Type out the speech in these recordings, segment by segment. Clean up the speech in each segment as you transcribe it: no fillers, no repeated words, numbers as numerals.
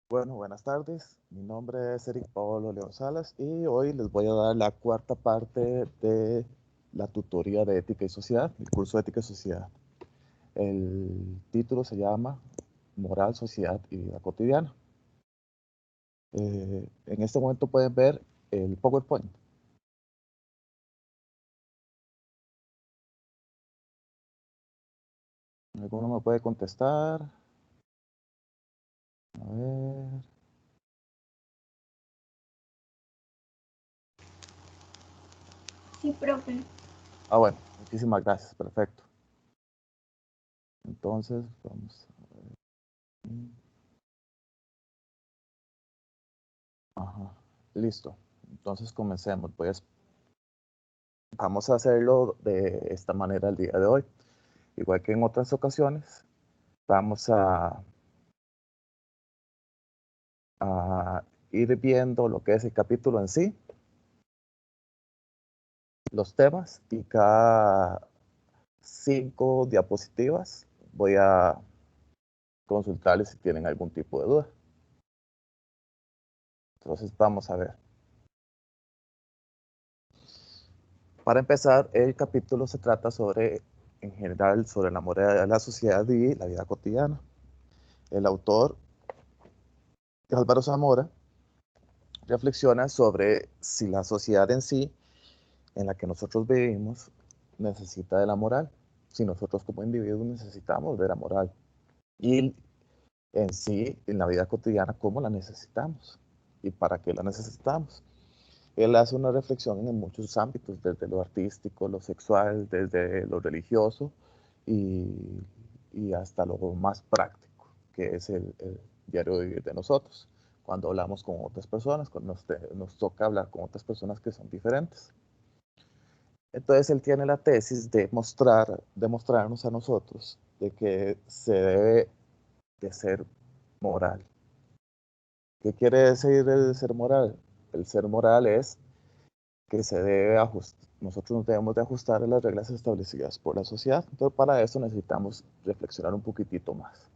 Bueno, buenas tardes. Mi nombre es Eric Paolo León Salas y hoy les voy a dar la cuarta parte de la tutoría de Ética y Sociedad, el curso de Ética y Sociedad. El título se llama Moral, Sociedad y Vida Cotidiana. En este momento pueden ver el PowerPoint. ¿Alguno me puede contestar? A ver. Sí, profe. Ah, bueno, muchísimas gracias, perfecto. Entonces, vamos a ver. Ajá, listo. Entonces comencemos. Vamos a hacerlo de esta manera el día de hoy. Igual que en otras ocasiones, vamos a ir viendo lo que es el capítulo en sí, los temas, y cada 5 diapositivas voy a consultarles si tienen algún tipo de duda. Entonces vamos a ver. Para empezar, el capítulo se trata sobre, en general, sobre la moral de la sociedad y la vida cotidiana. El autor, Álvaro Zamora, reflexiona sobre si la sociedad en sí, en la que nosotros vivimos, necesita de la moral, si nosotros como individuos necesitamos de la moral, y en sí, en la vida cotidiana, cómo la necesitamos y para qué la necesitamos. Él hace una reflexión en muchos ámbitos, desde lo artístico, lo sexual, desde lo religioso y, y hasta lo más práctico, que es el diario vivir de nosotros, cuando hablamos con otras personas, cuando nos toca hablar con otras personas que son diferentes. Entonces él tiene la tesis de demostrarnos a nosotros de que se debe de ser moral. ¿Qué quiere decir el ser moral? El ser moral es que se debe ajustar, nosotros nos debemos de ajustar a las reglas establecidas por la sociedad. Entonces para eso necesitamos reflexionar un poquitito más.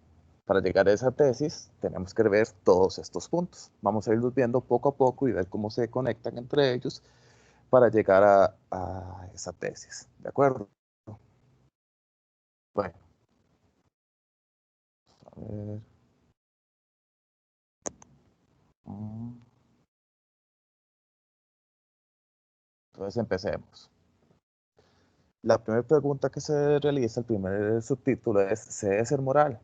Para llegar a esa tesis tenemos que ver todos estos puntos. Vamos a irlos viendo poco a poco y ver cómo se conectan entre ellos para llegar a esa tesis. ¿De acuerdo? Bueno, a ver. Entonces empecemos. La primera pregunta que se realiza, el primer subtítulo es, ¿se debe ser moral?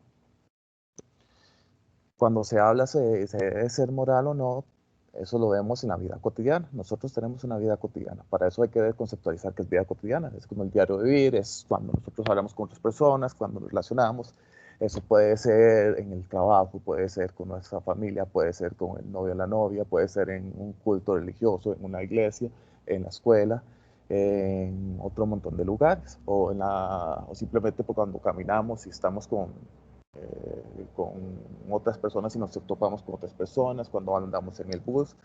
Cuando se habla se debe ser moral o no, eso lo vemos en la vida cotidiana. Nosotros tenemos una vida cotidiana. Para eso hay que conceptualizar qué es vida cotidiana. Es como el diario vivir, es cuando nosotros hablamos con otras personas, cuando nos relacionamos. Eso puede ser en el trabajo, puede ser con nuestra familia, puede ser con el novio o la novia, puede ser en un culto religioso, en una iglesia, en la escuela, en otro montón de lugares, o simplemente cuando caminamos y estamos con otras personas y nos topamos con otras personas, cuando andamos en el bus.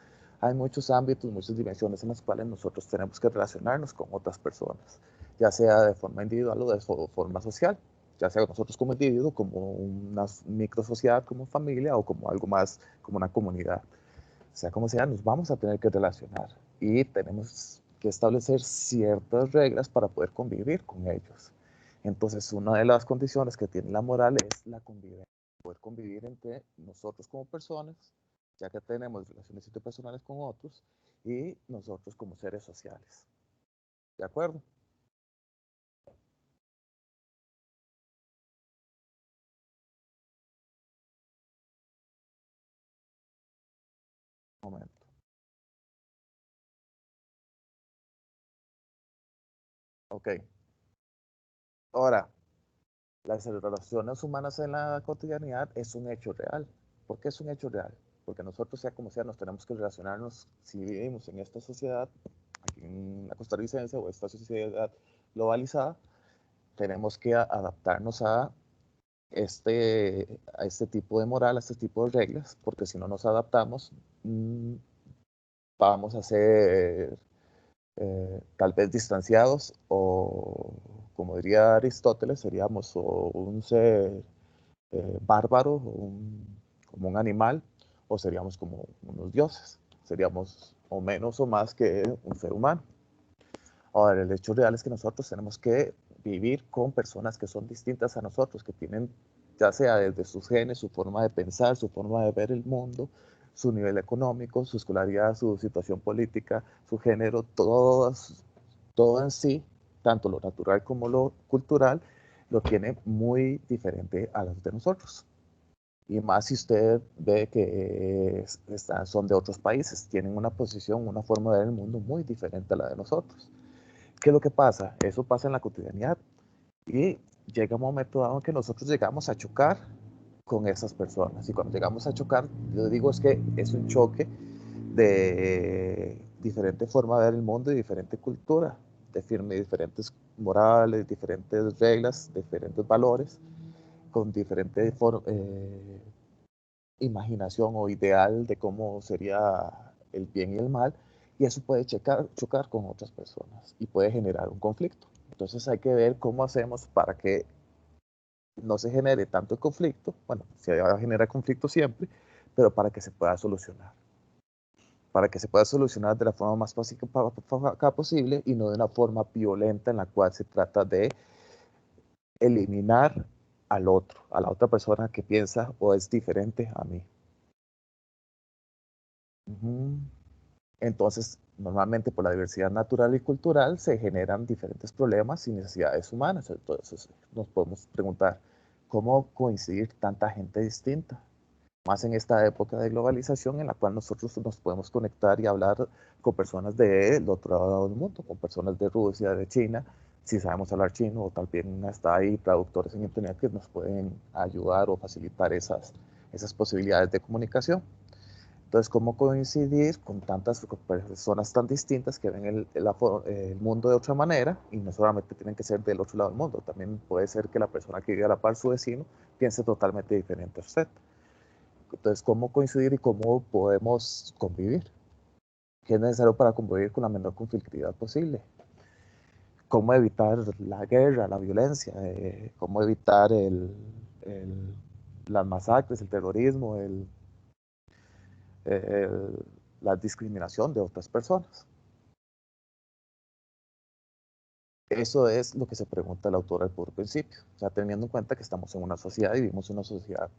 Hay muchos ámbitos, muchas dimensiones en las cuales nosotros tenemos que relacionarnos con otras personas, ya sea de forma individual o de forma social, ya sea nosotros como individuo, como una micro sociedad, como familia o como algo más, como una comunidad. Sea como sea, nos vamos a tener que relacionar y tenemos que establecer ciertas reglas para poder convivir con ellos. Entonces, una de las condiciones que tiene la moral es la convivencia, poder convivir entre nosotros como personas, ya que tenemos relaciones interpersonales con otros, y nosotros como seres sociales. ¿De acuerdo? Un momento. Ok. Ahora, las relaciones humanas en la cotidianidad es un hecho real. ¿Por qué es un hecho real? Porque nosotros, sea como sea, nos tenemos que relacionarnos si vivimos en esta sociedad, aquí en la costarricense o esta sociedad globalizada, tenemos que adaptarnos a este tipo de moral, a este tipo de reglas, porque si no nos adaptamos, mmm, vamos a ser tal vez distanciados o, como diría Aristóteles, seríamos o un ser bárbaro, como un animal, o seríamos como unos dioses, seríamos o menos o más que un ser humano. Ahora, el hecho real es que nosotros tenemos que vivir con personas que son distintas a nosotros, que tienen, ya sea desde sus genes, su forma de pensar, su forma de ver el mundo, su nivel económico, su escolaridad, su situación política, su género, todo en sí, tanto lo natural como lo cultural, lo tiene muy diferente a los de nosotros. Y más si usted ve que son de otros países, tienen una posición, una forma de ver el mundo muy diferente a la de nosotros. ¿Qué es lo que pasa? Eso pasa en la cotidianidad y llega un momento dado en que nosotros llegamos a chocar con esas personas. Y cuando llegamos a chocar, yo digo es que es un choque de diferente forma de ver el mundo y diferente cultura, de diferentes morales, diferentes reglas, diferentes valores, con diferente imaginación o ideal de cómo sería el bien y el mal, y eso puede chocar con otras personas y puede generar un conflicto. Entonces hay que ver cómo hacemos para que no se genere tanto el conflicto, bueno, se va a generar conflicto siempre, pero para que se pueda solucionar. Para que se pueda solucionar de la forma más pacífica posible y no de una forma violenta en la cual se trata de eliminar al otro, a la otra persona que piensa o es diferente a mí. Ujú. Entonces, normalmente por la diversidad natural y cultural se generan diferentes problemas y necesidades humanas. Entonces, nos podemos preguntar, ¿cómo coincidir tanta gente distinta? Más en esta época de globalización en la cual nosotros nos podemos conectar y hablar con personas del otro lado del mundo, con personas de Rusia, de China, si sabemos hablar chino, o también hasta hay traductores en Internet que nos pueden ayudar o facilitar esas posibilidades de comunicación. Entonces, ¿cómo coincidir con tantas personas tan distintas que ven el mundo de otra manera? Y no solamente tienen que ser del otro lado del mundo, también puede ser que la persona que vive a la par, su vecino, piense totalmente diferente a usted. Entonces, ¿cómo coincidir y cómo podemos convivir? ¿Qué es necesario para convivir con la menor conflictividad posible? ¿Cómo evitar la guerra, la violencia? ¿Cómo evitar las masacres, el terrorismo, el, la discriminación de otras personas? Eso es lo que se pregunta el autor al puro principio. O sea, teniendo en cuenta que estamos en una sociedad y vivimos en una sociedad.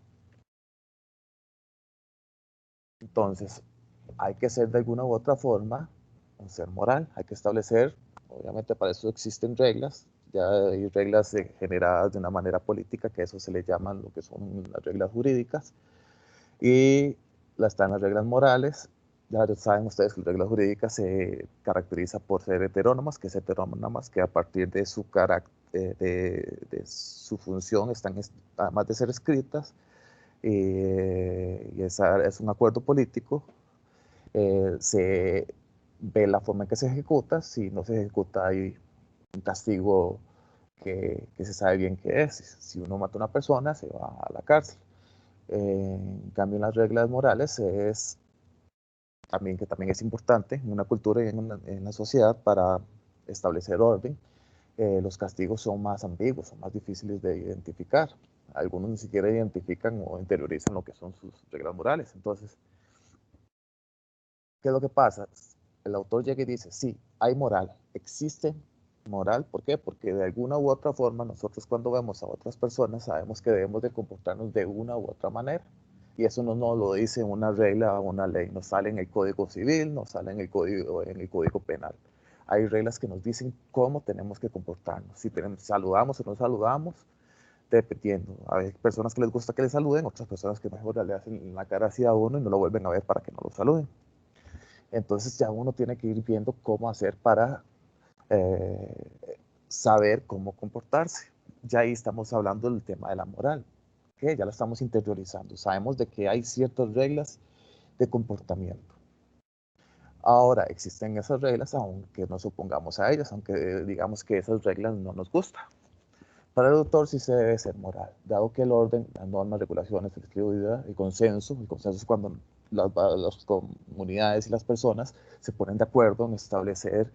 Entonces, hay que ser de alguna u otra forma un ser moral. Hay que establecer, obviamente para eso existen reglas, ya hay reglas generadas de una manera política, que eso se le llaman lo que son las reglas jurídicas, y están las reglas morales. Ya saben ustedes que las reglas jurídicas se caracteriza por ser heterónomas, que es heterónomas, que a partir de su carácter, de su función, están, además de ser escritas, y esa es un acuerdo político, se ve la forma en que se ejecuta. Si no se ejecuta, hay un castigo que se sabe bien qué es. Si uno mata a una persona, se va a la cárcel. En cambio, en las reglas morales es también que también es importante en una cultura y en la sociedad para establecer orden. Los castigos son más ambiguos, son más difíciles de identificar. Algunos ni siquiera identifican o interiorizan lo que son sus reglas morales. Entonces, ¿qué es lo que pasa? El autor llega y dice, sí, hay moral, existe moral. ¿Por qué? Porque de alguna u otra forma nosotros cuando vemos a otras personas sabemos que debemos de comportarnos de una u otra manera. Y eso no nos lo dice una regla o una ley, nos sale en el Código Civil, nos sale en el código Penal. Hay reglas que nos dicen cómo tenemos que comportarnos, si saludamos o no saludamos, dependiendo. Hay personas que les gusta que les saluden, otras personas que mejor le hacen la cara hacia uno y no lo vuelven a ver para que no lo saluden. Entonces ya uno tiene que ir viendo cómo hacer para eh, saber cómo comportarse. Ya ahí estamos hablando del tema de la moral, que ya lo estamos interiorizando. Sabemos de que hay ciertas reglas de comportamiento. Ahora, existen esas reglas, aunque nos opongamos a ellas, aunque digamos que esas reglas no nos gustan. Para el autor sí se debe ser moral, dado que el orden, las normas, regulaciones, el consenso es cuando las comunidades y las personas se ponen de acuerdo en establecer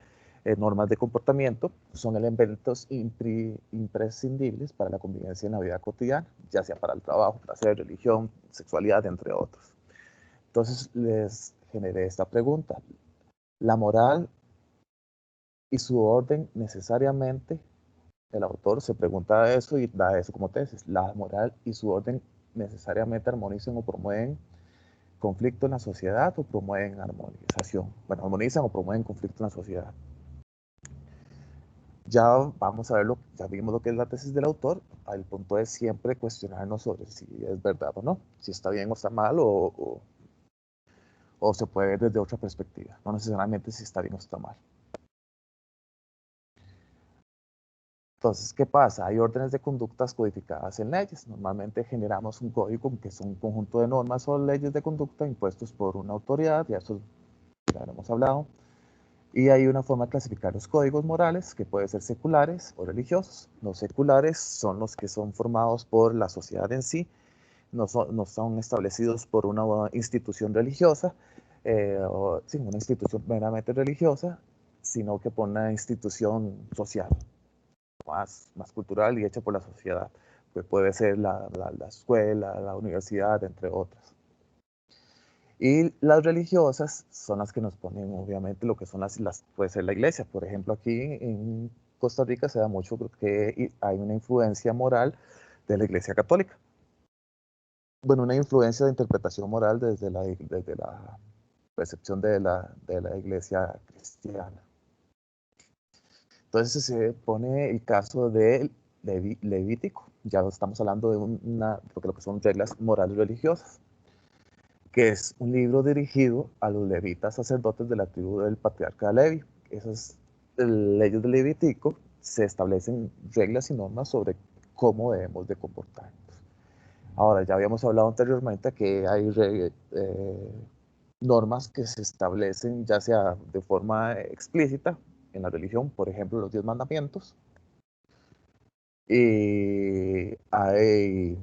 normas de comportamiento, son elementos imprescindibles para la convivencia en la vida cotidiana, ya sea para el trabajo, placer, religión, sexualidad, entre otros. Entonces les generé esta pregunta. ¿La moral y su orden necesariamente, el autor se pregunta eso y da eso como tesis, la moral y su orden necesariamente armonizan o promueven conflicto en la sociedad o promueven armonización? Bueno, armonizan o promueven conflicto en la sociedad. Ya vamos a verlo, ya vimos lo que es la tesis del autor. El punto es siempre cuestionarnos sobre si es verdad o no, si está bien o está mal, o se puede ver desde otra perspectiva, no necesariamente si está bien o está mal. Entonces, ¿qué pasa? Hay órdenes de conductas codificadas en leyes. Normalmente generamos un código que son un conjunto de normas o leyes de conducta impuestos por una autoridad, ya eso ya lo hemos hablado. Y hay una forma de clasificar los códigos morales que pueden ser seculares o religiosos. Los seculares son los que son formados por la sociedad en sí, no son establecidos por una institución religiosa, o sin una institución meramente religiosa, sino que por una institución social, más cultural y hecha por la sociedad. Pues puede ser la escuela, la universidad, entre otras. Y las religiosas son las que nos ponen, obviamente, lo que son puede ser la iglesia. Por ejemplo, aquí en Costa Rica se da mucho que hay una influencia moral de la iglesia católica. Bueno, una influencia de interpretación moral desde la percepción de la iglesia cristiana. Entonces se pone el caso de Levítico. Ya estamos hablando de lo que son reglas morales religiosas, que es un libro dirigido a los levitas sacerdotes de la tribu del patriarca Levi. Esas leyes de Levítico se establecen reglas y normas sobre cómo debemos de comportarnos. Ahora, ya habíamos hablado anteriormente que hay normas que se establecen ya sea de forma explícita en la religión, por ejemplo, los 10 mandamientos, y hay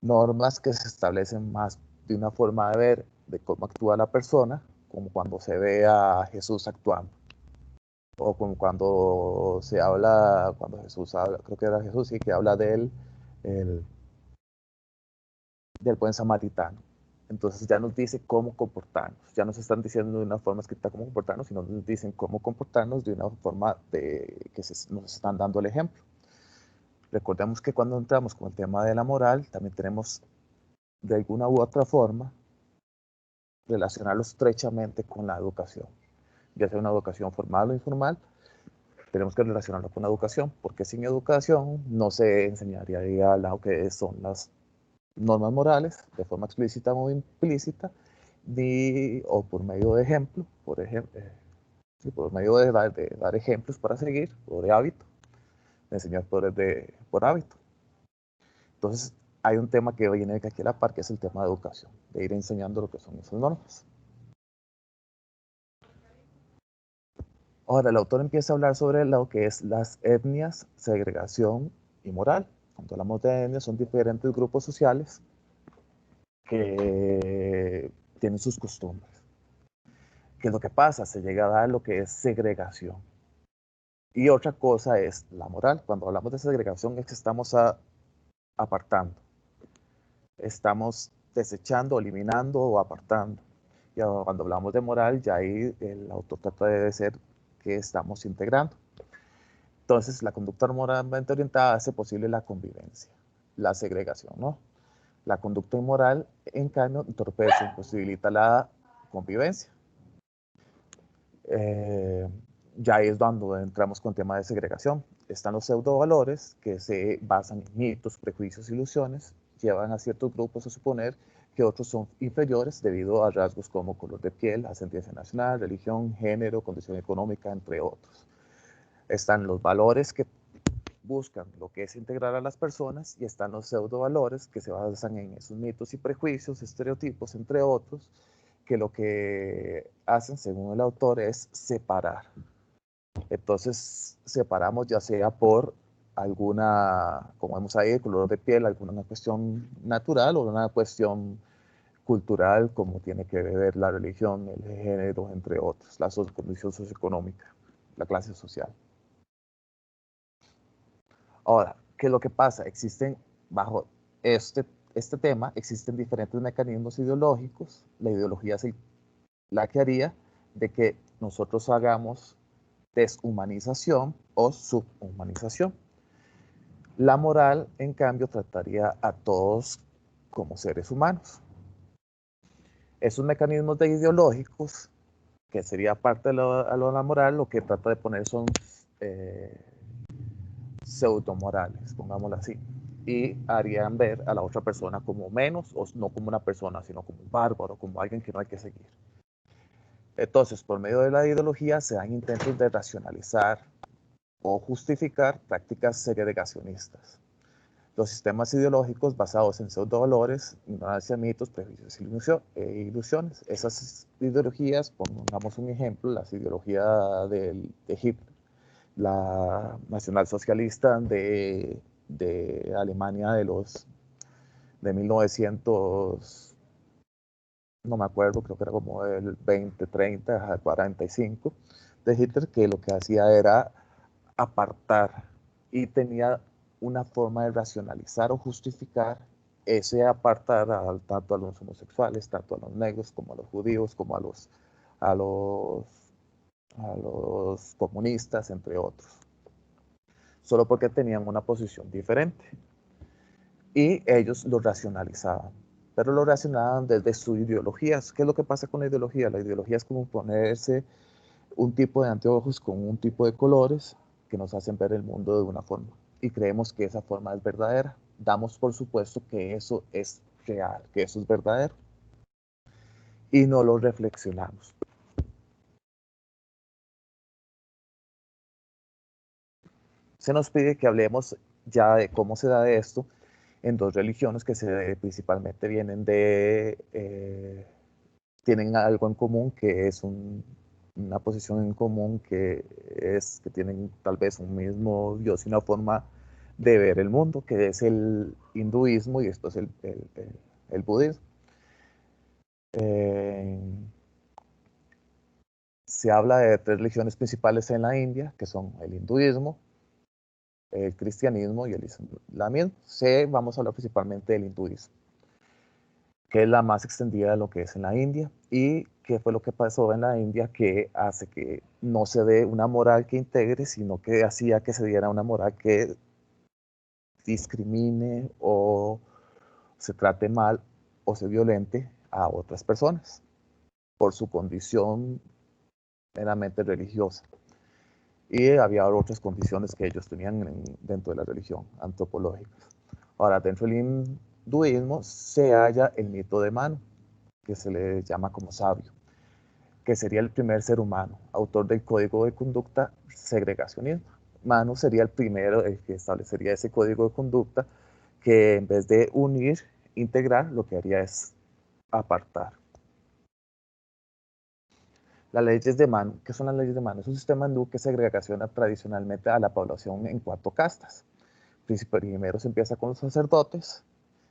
normas que se establecen más de una forma de ver de cómo actúa la persona, como cuando se ve a Jesús actuando, o como cuando se habla, cuando Jesús habla, creo que era Jesús, sí, que habla de él, del buen samaritano. Entonces ya nos dice cómo comportarnos, ya nos están diciendo de una forma escrita cómo comportarnos, sino nos dicen cómo comportarnos de una forma nos están dando el ejemplo. Recordemos que cuando entramos con el tema de la moral, también tenemos de alguna u otra forma relacionarlo estrechamente con la educación, ya sea una educación formal o informal. Tenemos que relacionarlo con la educación, porque sin educación no se enseñaría lo que son las normas morales de forma explícita o implícita, o por medio de ejemplo, sí, por medio de dar ejemplos para seguir, o de hábito, de enseñar por hábito. Entonces, hay un tema que viene aquí a la par, que es el tema de educación, de ir enseñando lo que son esas normas. Ahora, el autor empieza a hablar sobre lo que es las etnias, segregación y moral. Cuando hablamos de etnias, son diferentes grupos sociales que tienen sus costumbres. ¿Qué es lo que pasa? Se llega a dar lo que es segregación. Y otra cosa es la moral. Cuando hablamos de segregación es que estamos apartando. Estamos desechando, eliminando o apartando. Y cuando hablamos de moral, ya ahí el autor trata de decir que estamos integrando. Entonces, la conducta moralmente orientada hace posible la convivencia, la segregación, ¿no? La conducta inmoral, en cambio, entorpece, imposibilita la convivencia. Ya ahí es donde entramos con el tema de segregación. Están los pseudovalores que se basan en mitos, prejuicios, ilusiones, llevan a ciertos grupos a suponer que otros son inferiores debido a rasgos como color de piel, ascendencia nacional, religión, género, condición económica, entre otros. Están los valores que buscan lo que es integrar a las personas y están los pseudovalores que se basan en esos mitos y prejuicios, estereotipos, entre otros, que lo que hacen, según el autor, es separar. Entonces, separamos ya sea por alguna, como vemos ahí, el color de piel, alguna cuestión natural o una cuestión cultural, como tiene que ver la religión, el género, entre otros, la condición socioeconómica, la clase social. Ahora, ¿qué es lo que pasa? Existen bajo este tema, existen diferentes mecanismos ideológicos. La ideología es la que haría de que nosotros hagamos deshumanización o subhumanización. La moral, en cambio, trataría a todos como seres humanos. Esos mecanismos ideológicos, que sería parte de la moral, lo que trata de poner son pseudomorales, pongámoslo así, y harían ver a la otra persona como menos, o no como una persona, sino como un bárbaro, como alguien que no hay que seguir. Entonces, por medio de la ideología se dan intentos de racionalizar o justificar prácticas segregacionistas. Los sistemas ideológicos basados en pseudovalores, ignorancia, mitos, prejuicios e ilusiones. Esas ideologías, pongamos un ejemplo, la ideología de Hitler, la nacionalsocialista de Alemania de 1900, no me acuerdo, creo que era como el 20, 30, 45, de Hitler, que lo que hacía era apartar y tenía una forma de racionalizar o justificar ese apartar tanto a los homosexuales, tanto a los negros, como a los judíos, como a los comunistas, entre otros, solo porque tenían una posición diferente. Y ellos lo racionalizaban, pero lo racionaban desde su ideología. ¿Qué es lo que pasa con la ideología? La ideología es como ponerse un tipo de anteojos con un tipo de colores que nos hacen ver el mundo de una forma. Y creemos que esa forma es verdadera. Damos por supuesto que eso es real, que eso es verdadero. Y no lo reflexionamos. Se nos pide que hablemos ya de cómo se da esto en dos religiones que principalmente tienen algo en común, que es una posición en común, que es que tienen tal vez un mismo Dios y una forma de ver el mundo, que es el hinduismo y después el budismo. Se habla de tres religiones principales en la India, que son el hinduismo, el cristianismo y el islamismo. Vamos a hablar principalmente del hinduismo, que es la más extendida de lo que es en la India. ¿Y qué fue lo que pasó en la India que hace que no se dé una moral que integre, sino que hacía que se diera una moral que discrimine o se trate mal o se violente a otras personas por su condición meramente religiosa? Y había otras condiciones que ellos tenían dentro de la religión, antropológicas. Ahora, dentro del hinduismo se halla el mito de Manu, que se le llama como sabio, que sería el primer ser humano, autor del código de conducta segregacionismo. Manu sería el primero, el que establecería ese código de conducta, que en vez de unir, integrar, lo que haría es apartar. Las leyes de Manu. ¿Qué son las leyes de Manu? Es un sistema hindú que segregaciona tradicionalmente a la población en 4 castas. Primero se empieza con los sacerdotes,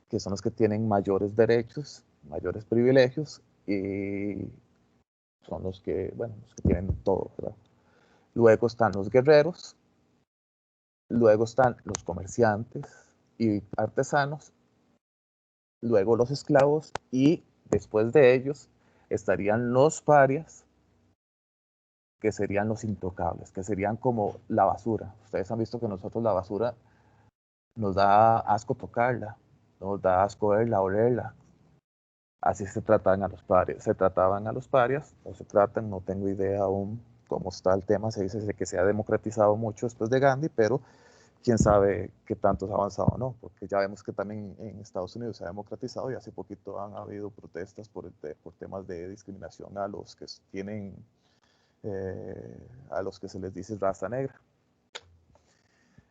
que son los que tienen mayores derechos, mayores privilegios, y son los que tienen todo, ¿verdad? Luego están los guerreros, luego están los comerciantes y artesanos, luego los esclavos, y después de ellos estarían los parias, que serían los intocables, que serían como la basura. Ustedes han visto que nosotros la basura nos da asco tocarla, nos da asco verla, olerla. Así se trataban a los parias. Se trataban a los parias, o se tratan, no tengo idea aún cómo está el tema. Se dice que se ha democratizado mucho después de Gandhi, pero quién sabe qué tanto se ha avanzado o no, porque ya vemos que también en Estados Unidos se ha democratizado y hace poquito han habido protestas por temas de discriminación a los que tienen, a los que se les dice raza negra.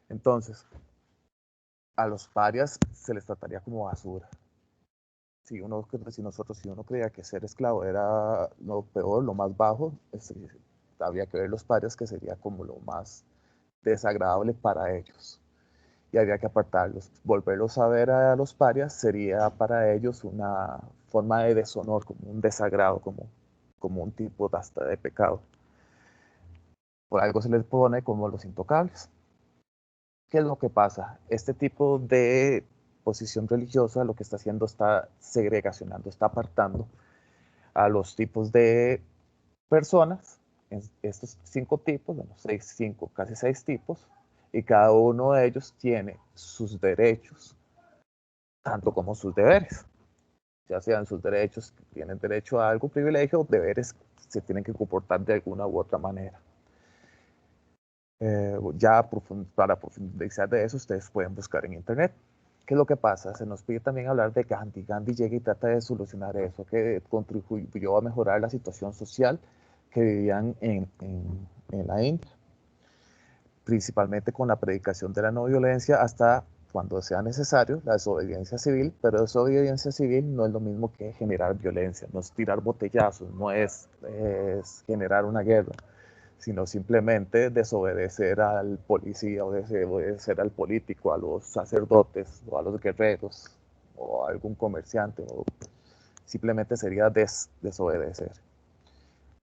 Entonces, a los parias se les trataría como basura. Si uno creía que ser esclavo era lo peor, lo más bajo, habría que ver los parias, que sería como lo más desagradable para ellos. Y habría que apartarlos. Volverlos a ver a los parias sería para ellos una forma de deshonor, como un desagrado, como un tipo hasta de pecado. Por algo se les pone como los intocables. ¿Qué es lo que pasa? Este tipo de posición religiosa lo que está haciendo está segregacionando, está apartando a los tipos de personas, estos 5 tipos, bueno, 5, casi 6 tipos, y cada uno de ellos tiene sus derechos, tanto como sus deberes. Ya sean sus derechos, que tienen derecho a algún privilegio, o deberes, se tienen que comportar de alguna u otra manera. Ya para profundizar de eso, ustedes pueden buscar en internet. ¿Qué es lo que pasa? Se nos pide también hablar de Gandhi. Gandhi llega y trata de solucionar eso, que contribuyó a mejorar la situación social que vivían en la India, principalmente con la predicación de la no violencia hasta cuando sea necesario, la desobediencia civil, pero desobediencia civil no es lo mismo que generar violencia, no es tirar botellazos, no es generar una guerra, sino simplemente desobedecer al policía o desobedecer al político, a los sacerdotes o a los guerreros o a algún comerciante, o simplemente sería desobedecer,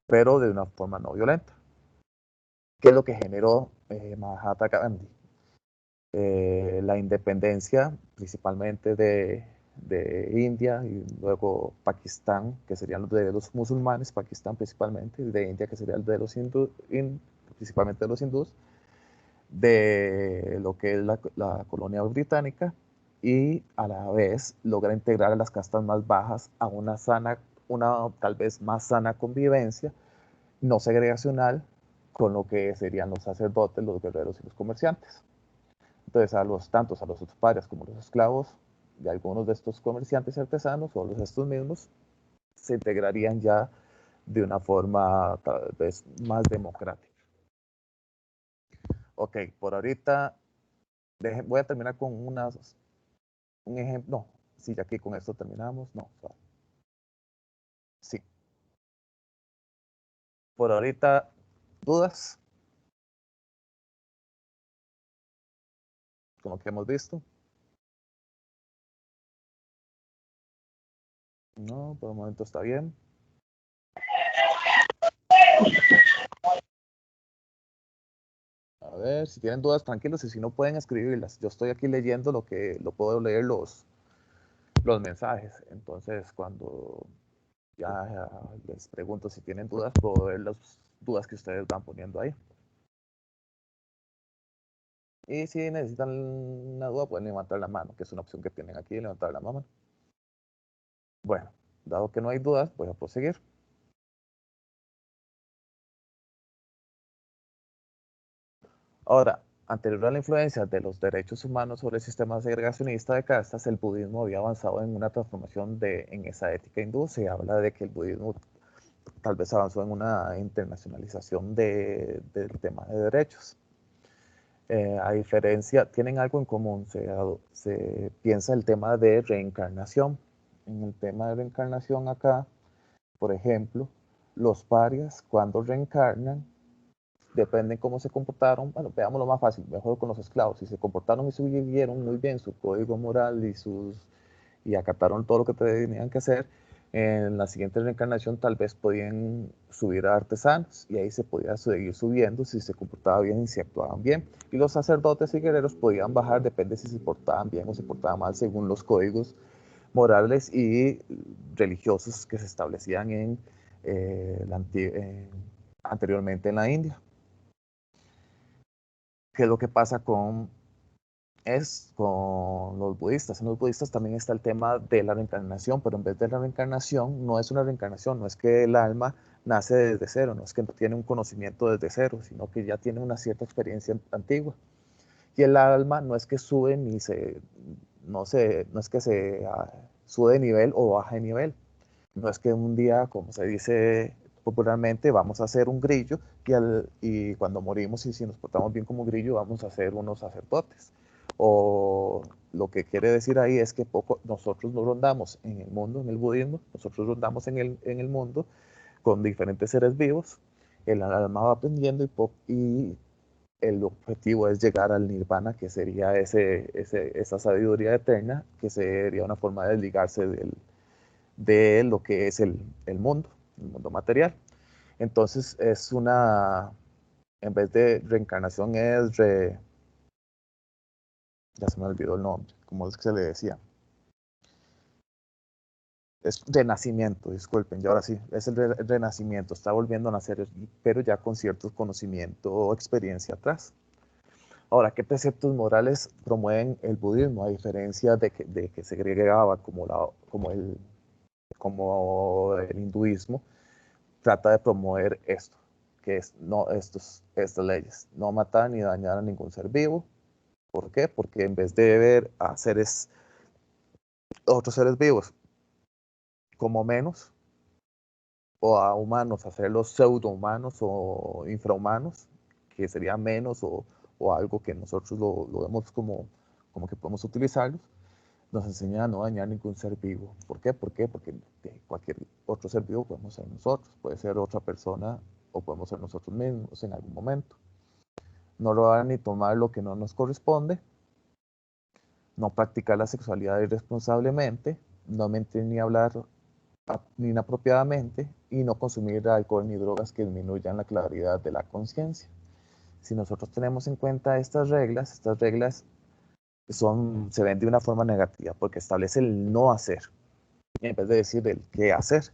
pero de una forma no violenta. ¿Qué es lo que generó Mahatma Gandhi? La independencia principalmente de India y luego Pakistán, que serían los de los musulmanes, Pakistán principalmente, y de India, que sería el de los principalmente de los hindús, de lo que es la colonia británica, y a la vez logra integrar a las castas más bajas a una tal vez más sana convivencia, no segregacional, con lo que serían los sacerdotes, los guerreros y los comerciantes. Entonces, tantos a los usuarios como los esclavos de algunos de estos comerciantes y artesanos, o los estos mismos, se integrarían ya de una forma tal vez más democrática. Ok, por ahorita voy a terminar con un ejemplo. No, sí, ya aquí con esto terminamos. No, sí. Por ahorita, ¿dudas con lo que hemos visto? No, por el momento está bien. A ver, si tienen dudas, tranquilos, y si no pueden escribirlas. Yo estoy aquí leyendo lo puedo leer los mensajes. Entonces, cuando ya les pregunto si tienen dudas, puedo ver las dudas que ustedes van poniendo ahí. Y si necesitan una duda, pueden levantar la mano, que es una opción que tienen aquí, levantar la mano. Bueno, dado que no hay dudas, voy a proseguir. Ahora, anterior a la influencia de los derechos humanos sobre el sistema segregacionista de castas, el budismo había avanzado en una transformación en esa ética hindú. Se habla de que el budismo tal vez avanzó en una internacionalización del tema de derechos. A diferencia, tienen algo en común, se piensa el tema de reencarnación. En el tema de reencarnación acá, por ejemplo, los parias cuando reencarnan, depende cómo se comportaron. Bueno, veamos lo más fácil, mejor con los esclavos. Si se comportaron y vivieron muy bien su código moral y acataron todo lo que tenían que hacer, en la siguiente reencarnación tal vez podían subir a artesanos, y ahí se podía seguir subiendo si se comportaba bien y se actuaban bien. Y los sacerdotes y guerreros podían bajar, depende si se portaban bien o se portaban mal, según los códigos morales y religiosos que se establecían anteriormente en la India. ¿Qué es lo que pasa con los budistas? En los budistas también está el tema de la reencarnación, pero en vez de la reencarnación, no es una reencarnación, no es que el alma nace desde cero, no es que tiene un conocimiento desde cero, sino que ya tiene una cierta experiencia antigua. Y el alma no es que sube ni no es que sube de nivel o baja de nivel. No es que un día, como se dice popularmente, vamos a hacer un grillo y cuando morimos, y si nos portamos bien como grillo, vamos a ser unos sacerdotes. O lo que quiere decir ahí es que nosotros no rondamos en el mundo, en el budismo, nosotros rondamos en el mundo con diferentes seres vivos. El alma va aprendiendo y el objetivo es llegar al nirvana, que sería esa sabiduría eterna, que sería una forma de desligarse de lo que es el mundo material. Entonces en vez de reencarnación es ya se me olvidó el nombre, como es que se le decía. Es renacimiento, disculpen, y ahora sí, es el renacimiento, está volviendo a nacer, pero ya con cierto conocimiento o experiencia atrás. Ahora, ¿qué preceptos morales promueven el budismo? A diferencia de que segregaba como el hinduismo, trata de promover esto, que es no estas leyes, no matar ni dañar a ningún ser vivo. ¿Por qué? Porque en vez de ver a otros seres vivos como menos, o a humanos, hacerlos pseudohumanos o infrahumanos, que sería menos o algo que nosotros lo vemos como que podemos utilizarlos, nos enseña a no dañar ningún ser vivo. ¿Por qué? ¿Por qué? Porque cualquier otro ser vivo podemos ser nosotros, puede ser otra persona o podemos ser nosotros mismos en algún momento. No robar ni tomar lo que no nos corresponde, no practicar la sexualidad irresponsablemente, no mentir ni hablar inapropiadamente y no consumir alcohol ni drogas que disminuyan la claridad de la conciencia. Si nosotros tenemos en cuenta estas reglas se ven de una forma negativa porque establece el no hacer en vez de decir el qué hacer,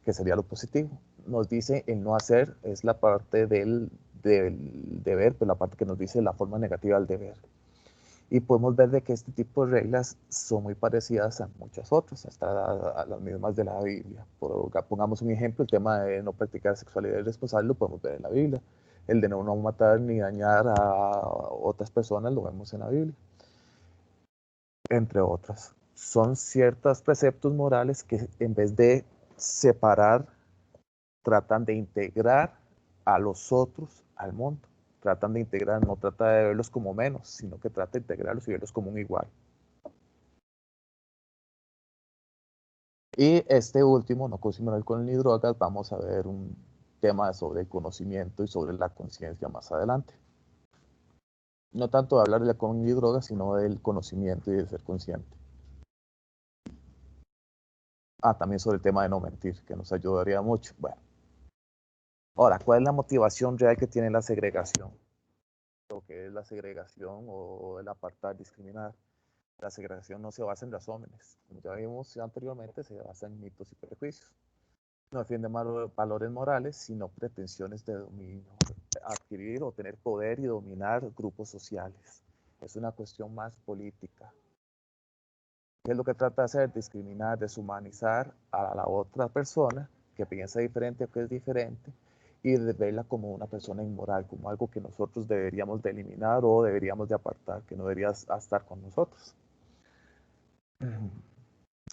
que sería lo positivo. Nos dice el no hacer es la parte del deber, pero la parte que nos dice la forma negativa del deber. Y podemos ver de que este tipo de reglas son muy parecidas a muchas otras, hasta a las mismas de la Biblia. Pongamos un ejemplo, el tema de no practicar sexualidad irresponsable lo podemos ver en la Biblia. El de no matar ni dañar a otras personas lo vemos en la Biblia, entre otras. Son ciertos preceptos morales que en vez de separar, tratan de integrar a los otros al mundo. Tratan de integrar, no trata de verlos como menos, sino que trata de integrarlos y verlos como un igual. Y este último, no consumir alcohol ni drogas, vamos a ver un tema sobre el conocimiento y sobre la conciencia más adelante. No tanto de hablar de alcohol ni drogas, sino del conocimiento y de ser consciente. También sobre el tema de no mentir, que nos ayudaría mucho. Bueno, ahora, ¿cuál es la motivación real que tiene la segregación? Lo que es la segregación o el apartar, discriminar. La segregación no se basa en razones. Como ya vimos anteriormente, se basa en mitos y prejuicios. No defiende valores morales, sino pretensiones de dominio, adquirir o tener poder y dominar grupos sociales. Es una cuestión más política. ¿Qué es lo que trata de hacer? Discriminar, deshumanizar a la otra persona que piensa diferente o que es diferente y de verla como una persona inmoral, como algo que nosotros deberíamos de eliminar o deberíamos de apartar, que no debería estar con nosotros.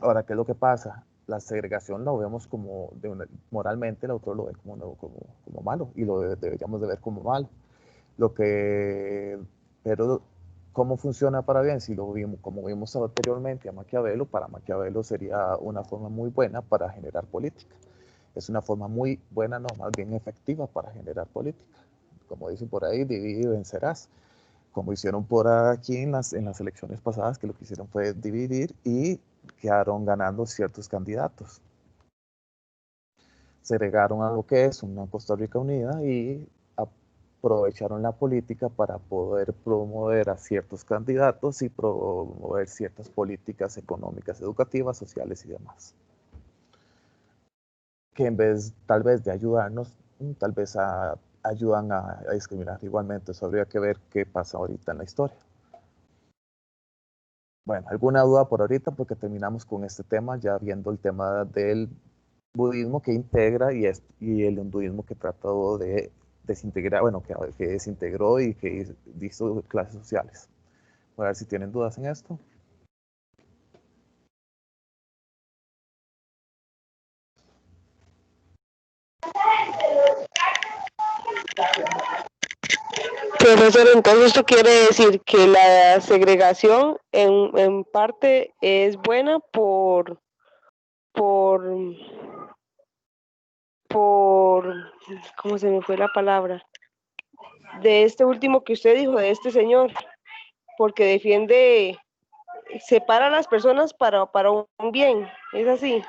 Ahora, ¿qué es lo que pasa? La segregación lo vemos moralmente, el autor lo ve como malo y lo deberíamos de ver como malo. Pero, ¿cómo funciona para bien? Si lo vimos, como vimos anteriormente a Maquiavelo, para Maquiavelo sería una forma muy buena para generar política. Es una forma muy buena, no, más bien efectiva para generar política. Como dicen por ahí, divide y vencerás. Como hicieron por aquí en las elecciones pasadas, que lo que hicieron fue dividir y quedaron ganando ciertos candidatos. Segregaron a lo que es una Costa Rica unida y aprovecharon la política para poder promover a ciertos candidatos y promover ciertas políticas económicas, educativas, sociales y demás. Que en vez, tal vez, de ayudarnos, tal vez ayudan a discriminar igualmente. Eso habría que ver qué pasa ahorita en la historia. Bueno, ¿alguna duda por ahorita? Porque terminamos con este tema, ya viendo el tema del budismo que integra y el hinduismo que trató de desintegrar, bueno, que desintegró y que hizo clases sociales. Voy a ver si tienen dudas en esto. Profesor, entonces esto quiere decir que la segregación en parte es buena por, ¿cómo se me fue la palabra? De este último que usted dijo, de este señor, porque separa a las personas para un bien, ¿es así?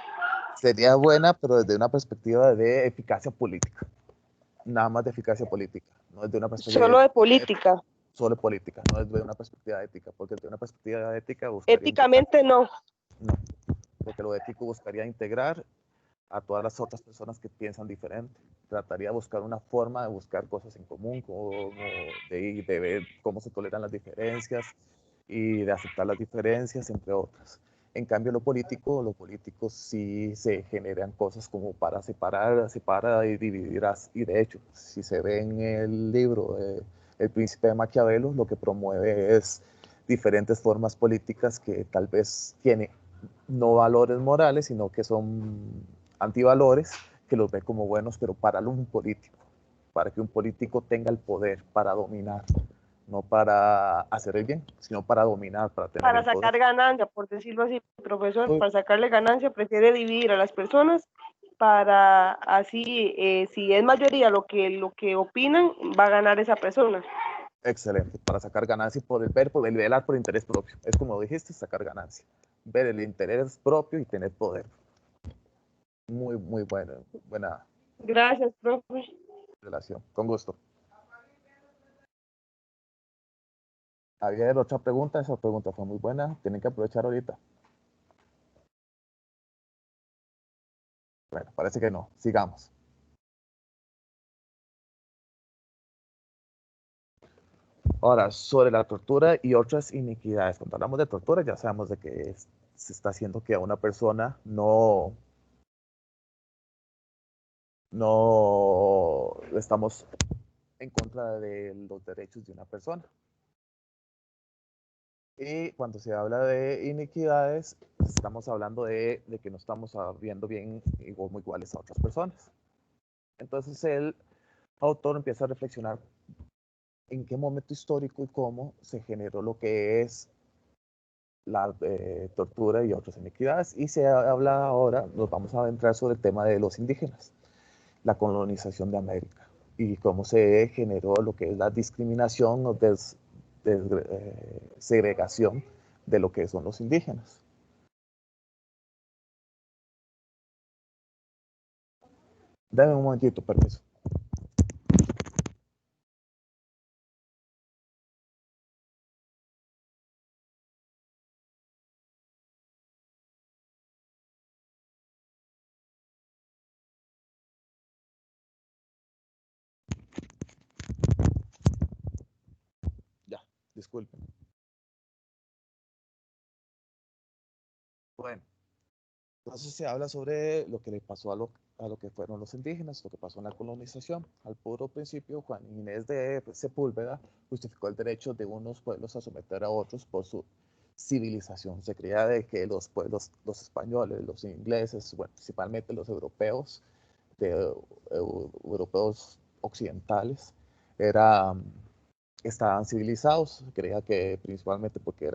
Sería buena, pero desde una perspectiva de eficacia política. Nada más de eficacia política, no desde una perspectiva Solo de política. sobre política, no desde una perspectiva ética, porque desde una perspectiva ética buscaría Éticamente no. no, porque lo ético buscaría integrar a todas las otras personas que piensan diferente. Trataría de buscar una forma de buscar cosas en común, como de ver cómo se toleran las diferencias y de aceptar las diferencias, entre otras. En cambio, lo político sí se generan cosas como para separar y dividir. Y de hecho, si se ve en el libro El Príncipe de Maquiavelo, lo que promueve es diferentes formas políticas que tal vez tiene no valores morales, sino que son antivalores, que los ve como buenos, pero para un político, para que un político tenga el poder para dominar, no para hacer el bien, sino para dominar, para tener Para el poder. sacar ganancia, por decirlo así, profesor, Uy, para sacarle ganancia prefiere dividir a las personas para así, si es mayoría lo que opinan, va a ganar esa persona. excelente, para sacar ganancia por el velar por interés propio. Es como dijiste, sacar ganancia. Ver el interés propio y tener poder. Muy, muy buena Gracias, profe. relación. Con gusto. Había otra pregunta, esa pregunta fue muy buena. Tienen que aprovechar ahorita. Bueno, parece que no. Sigamos. Ahora, sobre la tortura y otras iniquidades. Cuando hablamos de tortura, ya sabemos de que se está haciendo que a una persona no estamos en contra de los derechos de una persona. Y cuando se habla de iniquidades, estamos hablando de que no estamos viendo bien como iguales a otras personas. Entonces el autor empieza a reflexionar en qué momento histórico y cómo se generó lo que es la tortura y otras iniquidades. Y se habla ahora, nos vamos a adentrar sobre el tema de los indígenas, la colonización de América y cómo se generó lo que es la discriminación o segregación de lo que son los indígenas. Dame un momentito, permiso. Ya, disculpen. Bueno, entonces se habla sobre lo que le pasó a lo que fueron los indígenas, lo que pasó en la colonización. Al puro principio, Juan Inés de Sepúlveda justificó el derecho de unos pueblos a someter a otros por su civilización. Se creía de que los pueblos, los españoles, los ingleses, bueno, principalmente los europeos, europeos occidentales, eran, estaban civilizados. Se creía que principalmente porque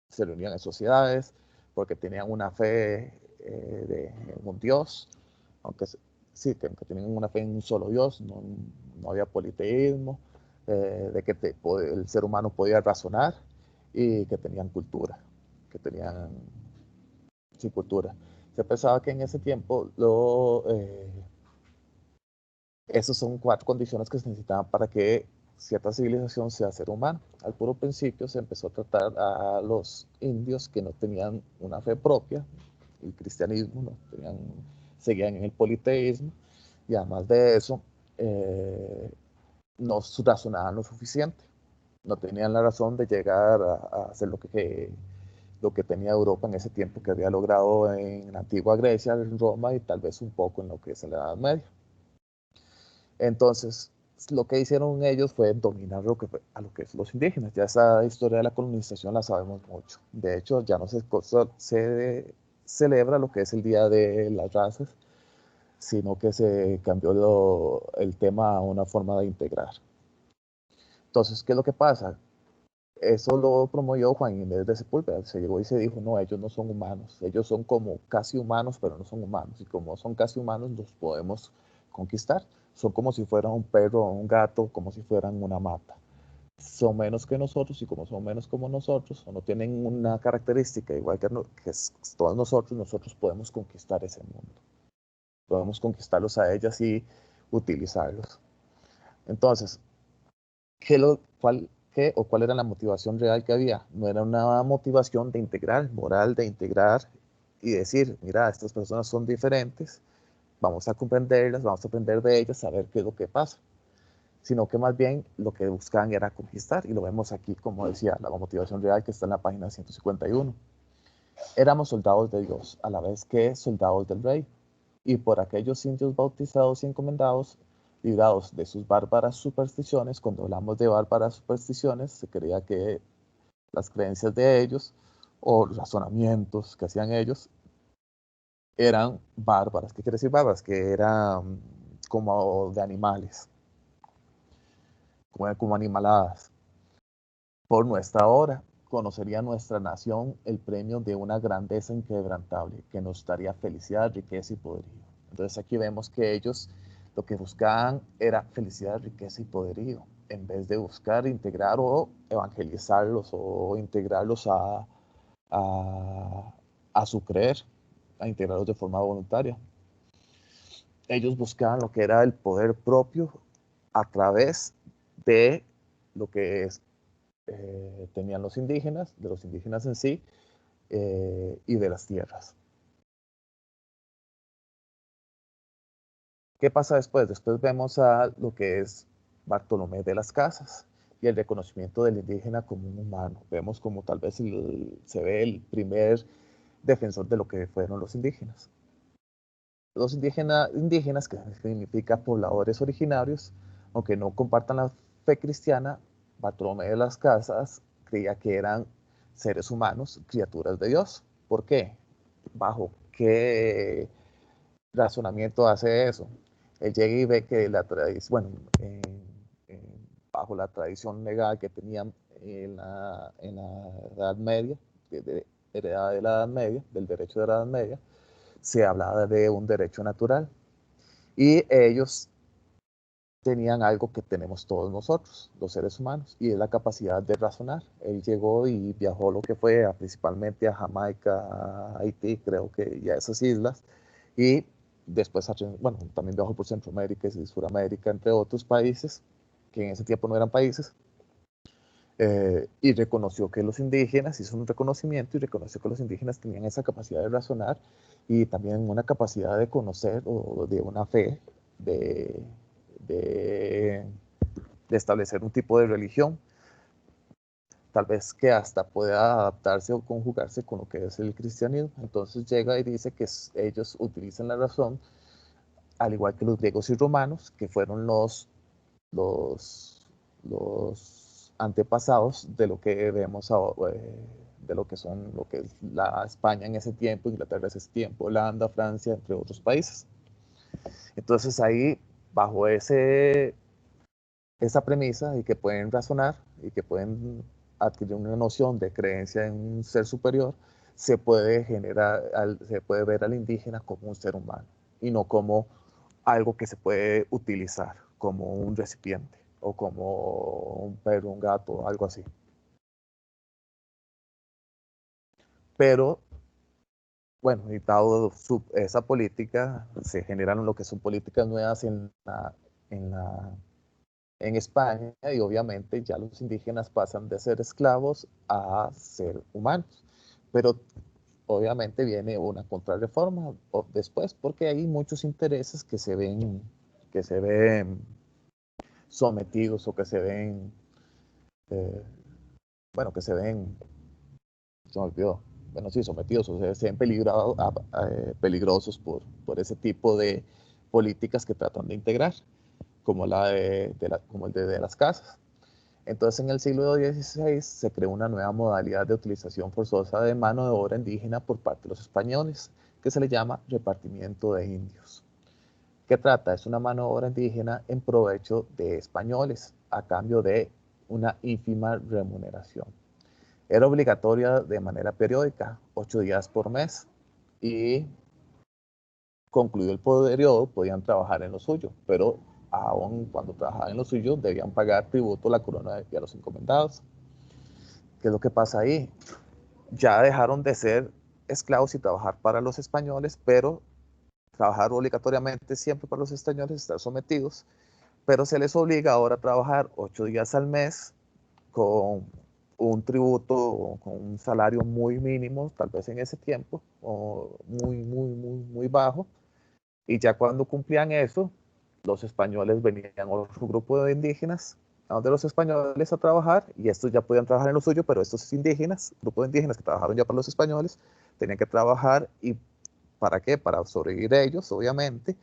se reunían en sociedades, porque tenían una fe en un Dios, aunque sí, que tenían una fe en un solo Dios, no había politeísmo, de que el ser humano podía razonar y que tenían cultura, que tenían sí, cultura. Se pensaba que en ese tiempo esas son 4 condiciones que se necesitaban para que cierta civilización sea ser humano. Al puro principio se empezó a tratar a los indios que no tenían una fe propia, el cristianismo, seguían en el politeísmo, y además de eso, no razonaban lo suficiente. No tenían la razón de llegar a hacer lo que tenía Europa en ese tiempo, que había logrado en la antigua Grecia, en Roma y tal vez un poco en lo que es la Edad Media. Entonces, lo que hicieron ellos fue dominar a lo que es los indígenas. Ya esa historia de la colonización la sabemos mucho. De hecho, ya no se celebra lo que es el Día de las Razas, sino que se cambió el tema a una forma de integrar. Entonces, ¿qué es lo que pasa? Eso lo promovió Juan Inés de Sepúlveda. Se llegó y se dijo, no, ellos no son humanos. Ellos son como casi humanos, pero no son humanos. Y como son casi humanos, los podemos conquistar. Son como si fueran un perro o un gato, como si fueran una mata. Son menos que nosotros, y como son menos como nosotros, o no tienen una característica igual que todos nosotros podemos conquistar ese mundo. Podemos conquistarlos a ellas y utilizarlos. Entonces, qué o cuál era la motivación real que había. No era una motivación de integrar, moral, de integrar y decir, mira, estas personas son diferentes, vamos a comprenderlas, vamos a aprender de ellas, saber qué es lo que pasa, sino que más bien lo que buscaban era conquistar, y lo vemos aquí, como decía, la motivación real que está en la página 151. Éramos soldados de Dios, a la vez que soldados del rey, y por aquellos indios bautizados y encomendados, librados de sus bárbaras supersticiones. Cuando hablamos de bárbaras supersticiones, se creía que las creencias de ellos o los razonamientos que hacían ellos eran bárbaras. ¿Qué quiere decir bárbaras? Que eran como de animales, como animaladas. Por nuestra obra conocería nuestra nación el premio de una grandeza inquebrantable que nos daría felicidad, riqueza y poderío. Entonces aquí vemos que ellos lo que buscaban era felicidad, riqueza y poderío, en vez de buscar integrar o evangelizarlos o integrarlos a, a su creer, a integrarlos de forma voluntaria. Ellos buscaban lo que era el poder propio a través de lo que es tenían los indígenas, de los indígenas en sí, y de las tierras. ¿Qué pasa después? Después vemos a lo que es Bartolomé de las Casas y el reconocimiento del indígena como un humano. Vemos como tal vez se ve el primer defensor de lo que fueron los indígenas. Los indígenas, que significa pobladores originarios, aunque no compartan la fe cristiana, Bartolomé de las Casas creía que eran seres humanos, criaturas de Dios. ¿Por qué? ¿Bajo qué razonamiento hace eso? Él llega y ve que la tradición, bueno, bajo la tradición legal que tenían en la Edad Media, heredada de la Edad Media, del derecho de la Edad Media, se hablaba de un derecho natural. Y ellos tenían algo que tenemos todos nosotros, los seres humanos, y es la capacidad de razonar. Él llegó y viajó lo que fue principalmente a Jamaica, a Haití, creo que, y a esas islas, y después, bueno, también viajó por Centroamérica y Suramérica, entre otros países, que en ese tiempo no eran países, y reconoció que los indígenas, hizo un reconocimiento y reconoció que los indígenas tenían esa capacidad de razonar y también una capacidad de conocer o de una fe, de, de, de establecer un tipo de religión, tal vez que hasta pueda adaptarse o conjugarse con lo que es el cristianismo. Entonces llega y dice que ellos utilizan la razón, al igual que los griegos y romanos, que fueron los, los antepasados de lo que vemos ahora, de lo que son lo que es la España en ese tiempo, Inglaterra en ese tiempo, Holanda, Francia, entre otros países. Entonces ahí, bajo esa premisa y que pueden razonar y que pueden adquirir una noción de creencia en un ser superior, se puede ver al indígena como un ser humano y no como algo que se puede utilizar como un recipiente o como un perro, un gato, algo así. Pero, bueno, y dado esa política, se generan lo que son políticas nuevas en, la, en España y obviamente ya los indígenas pasan de ser esclavos a ser humanos. Pero obviamente viene una contrarreforma después porque hay muchos intereses que se ven sometidos o que se ven, eh, bueno, que se ven, se me olvidó, bueno, sí, sometidos o se ven peligrosos por ese tipo de políticas que tratan de integrar, como, como el de las casas. Entonces, en el siglo XVI se creó una nueva modalidad de utilización forzosa de mano de obra indígena por parte de los españoles, que se le llama repartimiento de indios. ¿Qué trata? Es una mano de obra indígena en provecho de españoles, a cambio de una ínfima remuneración. Era obligatoria de manera periódica, 8 días por mes, y concluido el periodo podían trabajar en lo suyo, pero aún cuando trabajaban en lo suyo debían pagar tributo a la corona y a los encomendados. ¿Qué es lo que pasa ahí? Ya dejaron de ser esclavos y trabajar para los españoles, pero trabajar obligatoriamente siempre para los españoles, estar sometidos, pero se les obliga ahora a trabajar 8 días al mes con un tributo o con un salario muy mínimo, tal vez en ese tiempo, o muy bajo, y ya cuando cumplían eso, los españoles venían otro grupo de indígenas a donde los españoles a trabajar, y estos ya podían trabajar en lo suyo, pero estos indígenas, grupo de indígenas que trabajaron ya para los españoles, tenían que trabajar, y ¿para qué? Para sobrevivir ellos, obviamente,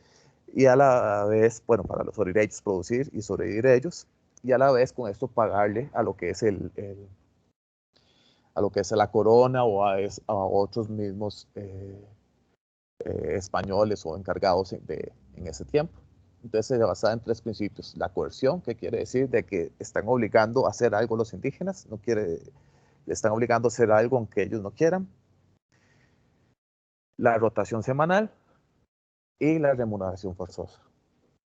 y a la vez, bueno, para sobrevivir ellos, producir y sobrevivir ellos, y a la vez con esto pagarle a lo que es a lo que es la corona o a otros mismos españoles o encargados en ese tiempo. Entonces se basaba en tres principios: la coerción, que quiere decir de que están obligando a hacer algo los indígenas, no quiere, le están obligando a hacer algo aunque ellos no quieran; la rotación semanal; y la remuneración forzosa,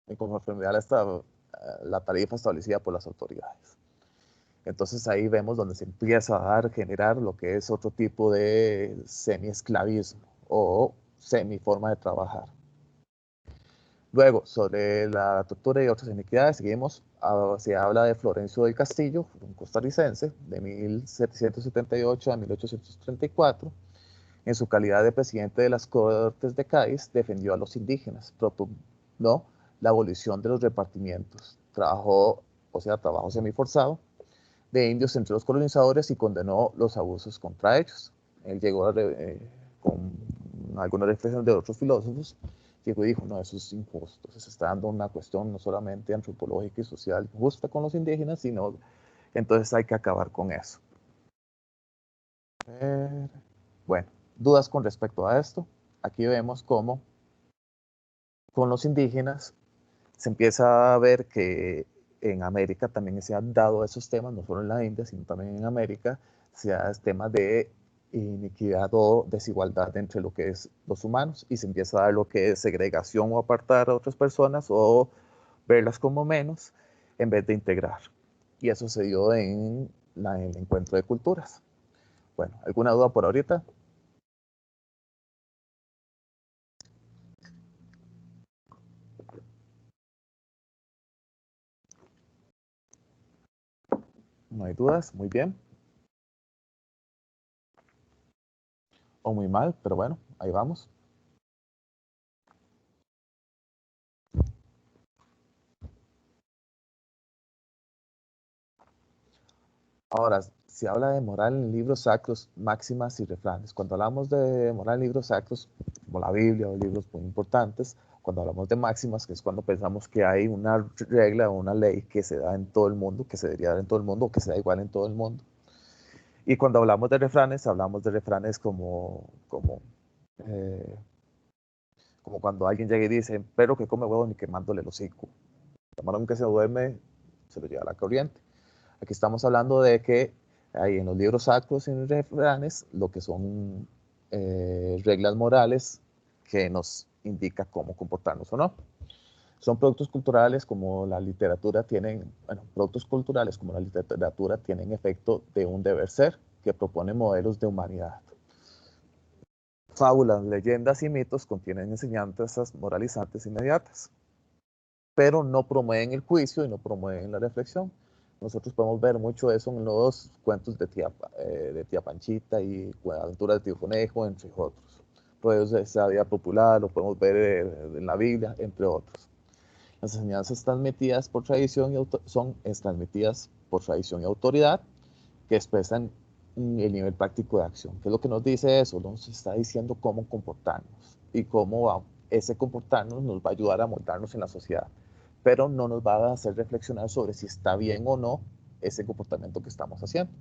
en conformidad a la tarifa establecida por las autoridades. Entonces ahí vemos donde se empieza a generar lo que es otro tipo de semi-esclavismo o semi-forma de trabajar. Luego, sobre la tortura y otras iniquidades, seguimos. Se habla de Florencio del Castillo, un costarricense, de 1778 a 1834. En su calidad de presidente de las Cortes de Cádiz, defendió a los indígenas, propugnó la abolición de los repartimientos, trabajo semiforzado de indios entre los colonizadores, y condenó los abusos contra ellos. Él llegó con algunas reflexiones de otros filósofos, llegó y dijo: no, eso es injusto, se está dando una cuestión no solamente antropológica y social justa con los indígenas, sino entonces hay que acabar con eso. Bueno, dudas con respecto a esto. Aquí vemos cómo con los indígenas se empieza a ver que en América también se han dado esos temas, no solo en la India, sino también en América, se dan temas de iniquidad o desigualdad entre lo que es los humanos, y se empieza a dar lo que es segregación o apartar a otras personas o verlas como menos en vez de integrar. Y eso se dio en el encuentro de culturas. Bueno, ¿alguna duda por ahorita? No hay dudas, muy bien. O muy mal, pero bueno, ahí vamos. Ahora, se habla de moral en libros sacros, máximas y refranes. Cuando hablamos de moral en libros sacros, como la Biblia o libros muy importantes, cuando hablamos de máximas, que es cuando pensamos que hay una regla o una ley que se da en todo el mundo, que se debería dar en todo el mundo, o que se da igual en todo el mundo. Y cuando hablamos de refranes eh, como cuando alguien llega y dice: pero que come huevo ni quemándole el hocico. Camarón que se duerme se lo lleva la corriente. Aquí estamos hablando de que hay en los libros sacros y en refranes lo que son reglas morales que nos indica cómo comportarnos o no. Son productos culturales como la literatura productos culturales como la literatura tienen efecto de un deber ser que propone modelos de humanidad. Fábulas, leyendas y mitos contienen enseñanzas moralizantes inmediatas, pero no promueven el juicio y no promueven la reflexión. Nosotros podemos ver mucho eso en los cuentos de tía Panchita y Aventuras de Tío Conejo, entre otros. Rollos de Sabia Popular, lo podemos ver en la Biblia, entre otros. Las enseñanzas transmitidas por tradición son transmitidas por tradición y autoridad, que expresan el nivel práctico de acción. ¿Qué es lo que nos dice eso? Nos está diciendo cómo comportarnos y cómo ese comportarnos nos va a ayudar a moldarnos en la sociedad, pero no nos va a hacer reflexionar sobre si está bien o no ese comportamiento que estamos haciendo.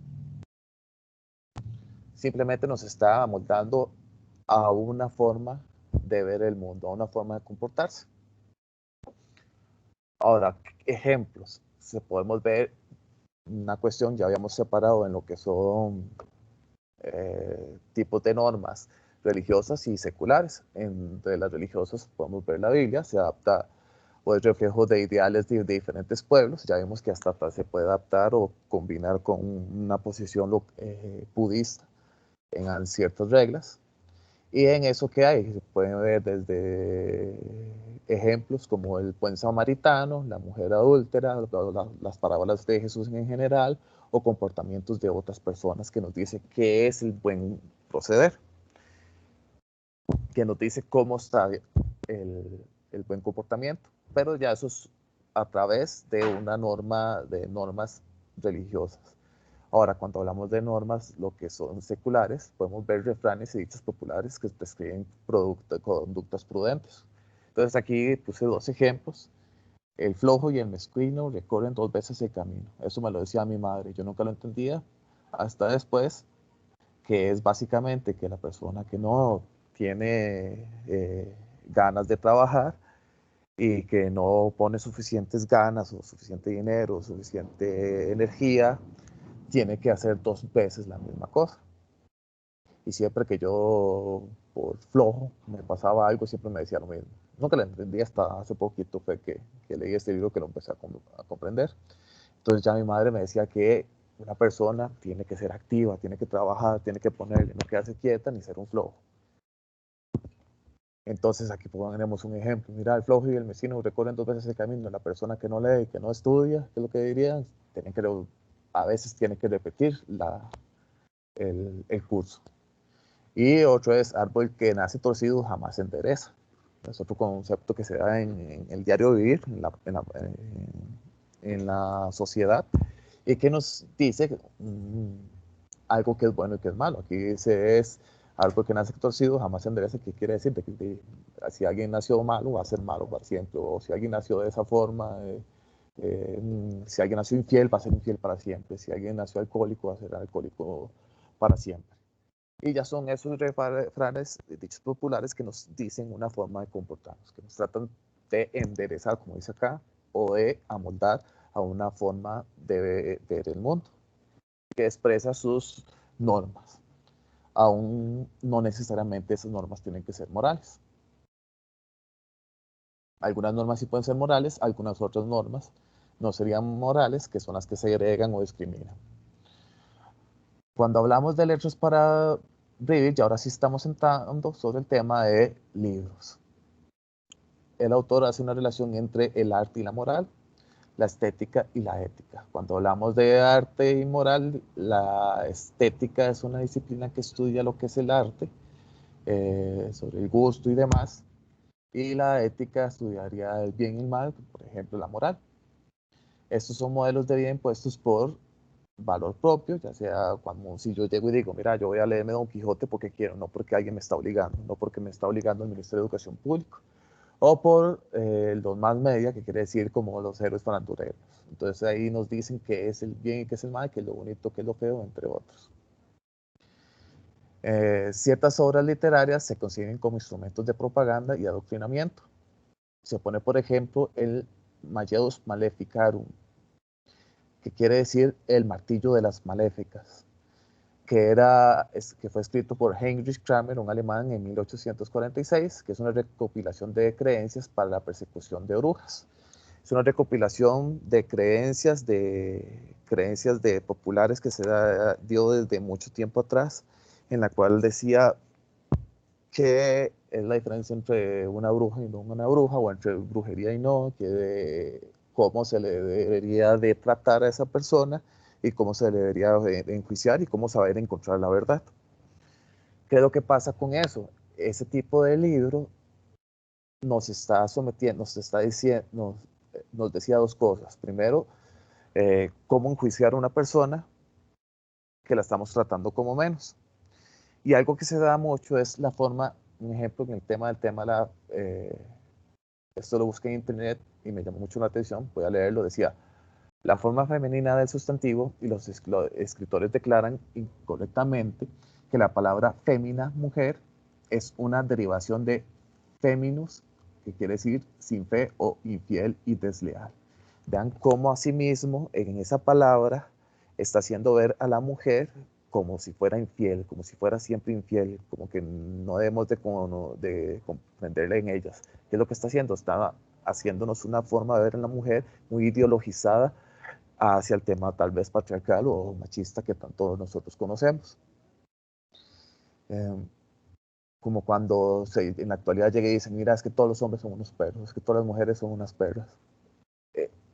Simplemente nos está moldando a una forma de ver el mundo, a una forma de comportarse. Ahora, ejemplos. Podemos ver una cuestión, ya habíamos separado en lo que son tipos de normas religiosas y seculares. Entre las religiosas podemos ver la Biblia, se adapta o es reflejo de ideales de diferentes pueblos. Ya vemos que hasta se puede adaptar o combinar con una posición budista en ciertas reglas. Y en eso que hay, se pueden ver desde ejemplos como el buen samaritano, la mujer adúltera, las parábolas de Jesús en general, o comportamientos de otras personas que nos dice qué es el buen proceder, que nos dice cómo está el buen comportamiento, pero ya eso es a través de una norma, de normas religiosas. Ahora, cuando hablamos de normas, lo que son seculares, podemos ver refranes y dichos populares que prescriben conductas prudentes. Entonces aquí puse 2 ejemplos. El flojo y el mezquino recorren 2 veces el camino. Eso me lo decía mi madre. Yo nunca lo entendía hasta después, que es básicamente que la persona que no tiene ganas de trabajar y que no pone suficientes ganas o suficiente dinero o suficiente energía, tiene que hacer 2 veces la misma cosa. Y siempre que yo, por flojo, me pasaba algo, siempre me decía lo mismo. Nunca lo entendí hasta hace poquito, fue que leí este libro que lo empecé a comprender. Entonces ya mi madre me decía que una persona tiene que ser activa, tiene que trabajar, tiene que ponerle, no quedarse quieta ni ser un flojo. Entonces aquí ponemos un ejemplo. Mira, el flojo y el mezquino recorren 2 veces el camino. La persona que no lee, que no estudia, ¿qué es lo que dirían? A veces tiene que repetir el curso. Y otro es árbol que nace torcido jamás se endereza. Es otro concepto que se da en el diario vivir, en la sociedad, y que nos dice algo que es bueno y que es malo. Aquí dice es árbol que nace torcido jamás se endereza. ¿Qué quiere decir? Si alguien nació malo, va a ser malo para siempre. O si alguien nació de esa forma, si alguien nació infiel, va a ser infiel para siempre. Si alguien nació alcohólico, va a ser alcohólico para siempre. Y ya son esos refranes, dichos populares, que nos dicen una forma de comportarnos, que nos tratan de enderezar, como dice acá, o de amoldar a una forma de ver el mundo, que expresa sus normas. Aún no necesariamente esas normas tienen que ser morales. Algunas normas sí pueden ser morales, algunas otras normas no serían morales, que son las que segregan o discriminan. Cuando hablamos de letras para vivir, y ahora sí estamos entrando sobre el tema de libros. El autor hace una relación entre el arte y la moral, la estética y la ética. Cuando hablamos de arte y moral, la estética es una disciplina que estudia lo que es el arte, sobre el gusto y demás, y la ética estudiaría el bien y el mal, por ejemplo, la moral. Estos son modelos de vida impuestos por valor propio, ya sea cuando si yo llego y digo, mira, yo voy a leerme Don Quijote porque quiero, no porque alguien me está obligando, no porque me está obligando el Ministerio de Educación Pública, o por los más media, que quiere decir como los héroes farandureros. Entonces ahí nos dicen qué es el bien y qué es el mal, qué es lo bonito, qué es lo feo, entre otros. Ciertas obras literarias se consiguen como instrumentos de propaganda y adoctrinamiento. Se pone, por ejemplo, el Malleus Maleficarum, que quiere decir el martillo de las maléficas, que fue escrito por Heinrich Kramer, un alemán, en 1846, que es una recopilación de creencias para la persecución de brujas. Es una recopilación de creencias de populares que se dio desde mucho tiempo atrás, en la cual decía que es la diferencia entre una bruja y no una bruja, o entre brujería y no, cómo se le debería de tratar a esa persona y cómo se le debería de enjuiciar y cómo saber encontrar la verdad. ¿Qué es lo que pasa con eso? Ese tipo de libro nos está sometiendo, nos está diciendo, nos decía 2 cosas. Primero, cómo enjuiciar a una persona que la estamos tratando como menos. Y algo que se da mucho es la forma, un ejemplo en el tema esto lo busqué en internet y me llamó mucho la atención, voy a leerlo, decía, la forma femenina del sustantivo, y los escritores declaran incorrectamente que la palabra fémina, mujer, es una derivación de feminus, que quiere decir sin fe o infiel y desleal. Vean cómo asimismo en esa palabra está haciendo ver a la mujer como si fuera infiel, como si fuera siempre infiel, como que no debemos de comprenderla en ellas. ¿Qué es lo que está haciendo? Está haciéndonos una forma de ver a la mujer muy ideologizada hacia el tema tal vez patriarcal o machista que tanto nosotros conocemos. Como cuando en la actualidad llega y dicen, mira, es que todos los hombres son unos perros, es que todas las mujeres son unas perras,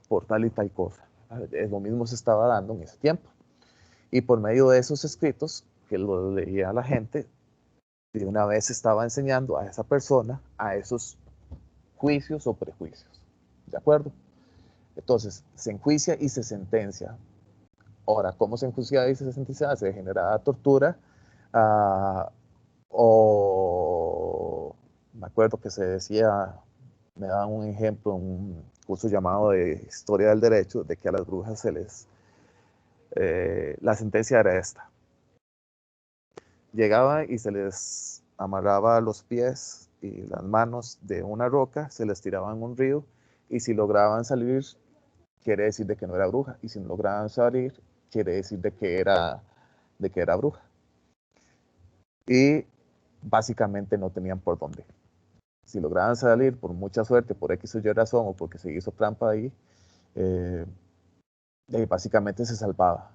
por tal y tal cosa. Lo mismo se estaba dando en ese tiempo. Y por medio de esos escritos, que lo leía la gente, de una vez estaba enseñando a esa persona a esos juicios o prejuicios. ¿De acuerdo? Entonces, se enjuicia y se sentencia. Ahora, ¿cómo se enjuicia y se sentencia? Se genera tortura, o me acuerdo que se decía, me daban un ejemplo, un curso llamado de Historia del Derecho, de que a las brujas se les, la sentencia era esta. Llegaba y se les amarraba los pies y las manos de una roca, se les tiraba en un río, y si lograban salir, quiere decir de que no era bruja, y si no lograban salir, quiere decir de que era bruja. Y básicamente no tenían por dónde. Si lograban salir por mucha suerte, por X o Y razón, o porque se hizo trampa ahí, básicamente se salvaba.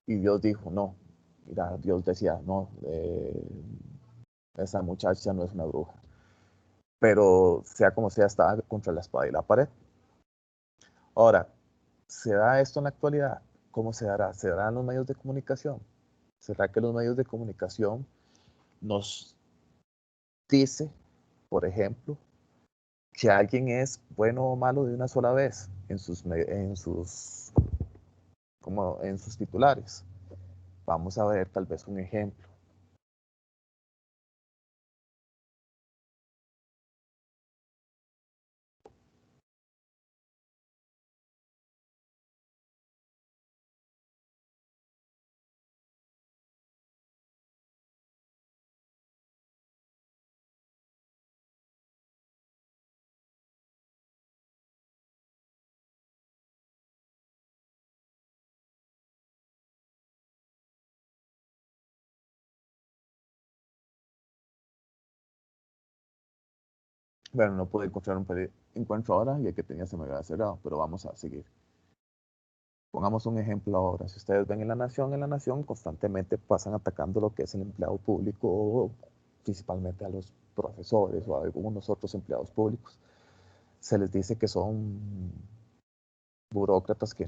Y Dios dijo, no. Mira, Dios decía, no, esa muchacha no es una bruja. Pero sea como sea, estaba contra la espada y la pared. Ahora, ¿se da esto en la actualidad? ¿Cómo se dará? ¿Se dará en los medios de comunicación? ¿Será que los medios de comunicación nos dice, por ejemplo, que alguien es bueno o malo de una sola vez en sus titulares? Vamos a ver tal vez un ejemplo. Bueno, no pude encontrar un encuentro ahora y el que tenía se me había cerrado, pero vamos a seguir. Pongamos un ejemplo ahora. Si ustedes ven en La Nación constantemente pasan atacando lo que es el empleado público, principalmente a los profesores o a algunos otros empleados públicos. Se les dice que son burócratas que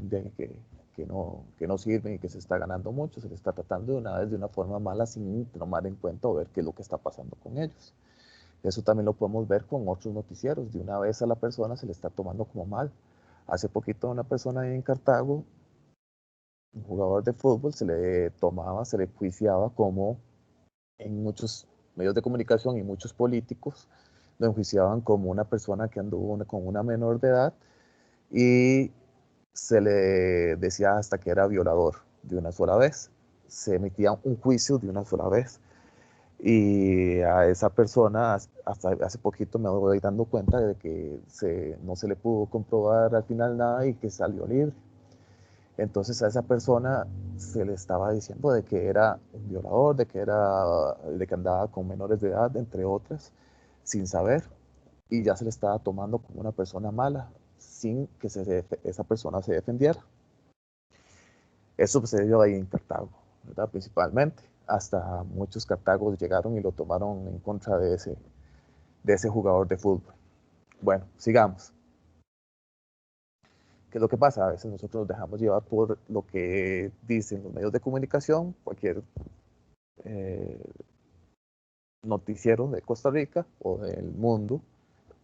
no sirven y que se está ganando mucho. Se les está tratando de una vez de una forma mala sin tomar en cuenta o ver qué es lo que está pasando con ellos. Eso también lo podemos ver con otros noticieros. De una vez a la persona se le está tomando como mal. Hace poquito a una persona ahí en Cartago, un jugador de fútbol, se le enjuiciaba como en muchos medios de comunicación y muchos políticos lo enjuiciaban como una persona que anduvo con una menor de edad y se le decía hasta que era violador de una sola vez. Se emitía un juicio de una sola vez. Y a esa persona, hasta hace poquito me voy dando cuenta de que no se le pudo comprobar al final nada y que salió libre. Entonces a esa persona se le estaba diciendo de que era un violador, de que andaba con menores de edad, entre otras, sin saber, y ya se le estaba tomando como una persona mala, sin que esa persona se defendiera. Eso sucedió ahí en Cartago, ¿verdad? Principalmente. Hasta muchos cartagos llegaron y lo tomaron en contra de ese jugador de fútbol. Bueno, sigamos. ¿Qué es lo que pasa? A veces nosotros nos dejamos llevar por lo que dicen los medios de comunicación, cualquier noticiero de Costa Rica o del mundo,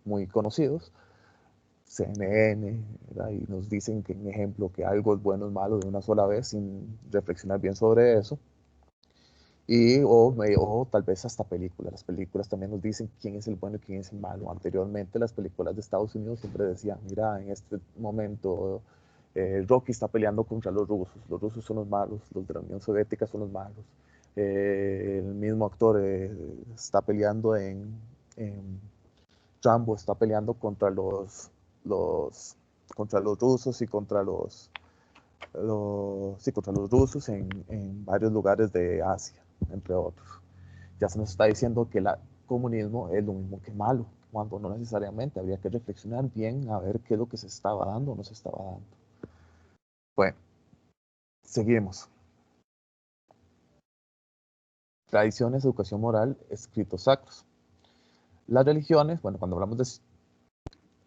muy conocidos, CNN, ¿verdad? Y nos dicen que, en ejemplo, que algo es bueno o malo de una sola vez sin reflexionar bien sobre eso. O tal vez hasta películas. Las películas también nos dicen quién es el bueno y quién es el malo. Anteriormente las películas de Estados Unidos siempre decían, mira, en este momento Rocky está peleando contra los rusos son los malos, los de la Unión Soviética son los malos. El mismo actor está peleando en Rambo, está peleando contra contra los rusos y contra contra los rusos en varios lugares de Asia, entre otros. Ya se nos está diciendo que el comunismo es lo mismo que malo, cuando no necesariamente. Habría que reflexionar bien a ver qué es lo que se estaba dando o no se estaba dando. Bueno, seguimos. Tradiciones, educación moral, escritos sacros. Las religiones, bueno, cuando hablamos de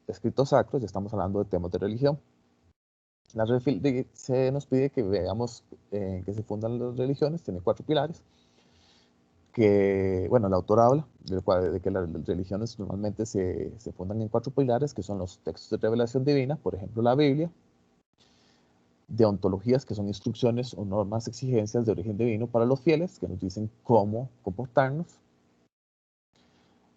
escritos sacros, ya estamos hablando de temas de religión. Se nos pide que veamos que se fundan las religiones, tiene 4 pilares, que, bueno, el autor habla de que las religiones normalmente se fundan en 4 pilares, que son los textos de revelación divina, por ejemplo, la Biblia, deontologías, que son instrucciones o normas, exigencias de origen divino para los fieles, que nos dicen cómo comportarnos,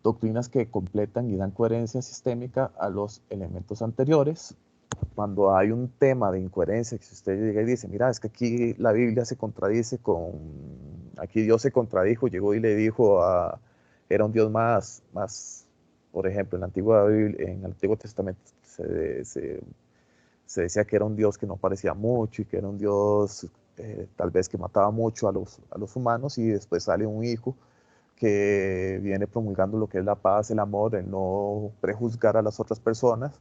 doctrinas que completan y dan coherencia sistémica a los elementos anteriores. Cuando hay un tema de incoherencia, que si usted llega y dice, mira, es que aquí la Biblia se contradice aquí Dios se contradijo, llegó y le dijo era un Dios más, por ejemplo, en el Antiguo Testamento se decía que era un Dios que no parecía mucho y que era un Dios tal vez que mataba mucho a los humanos, y después sale un hijo que viene promulgando lo que es la paz, el amor, el no prejuzgar a las otras personas,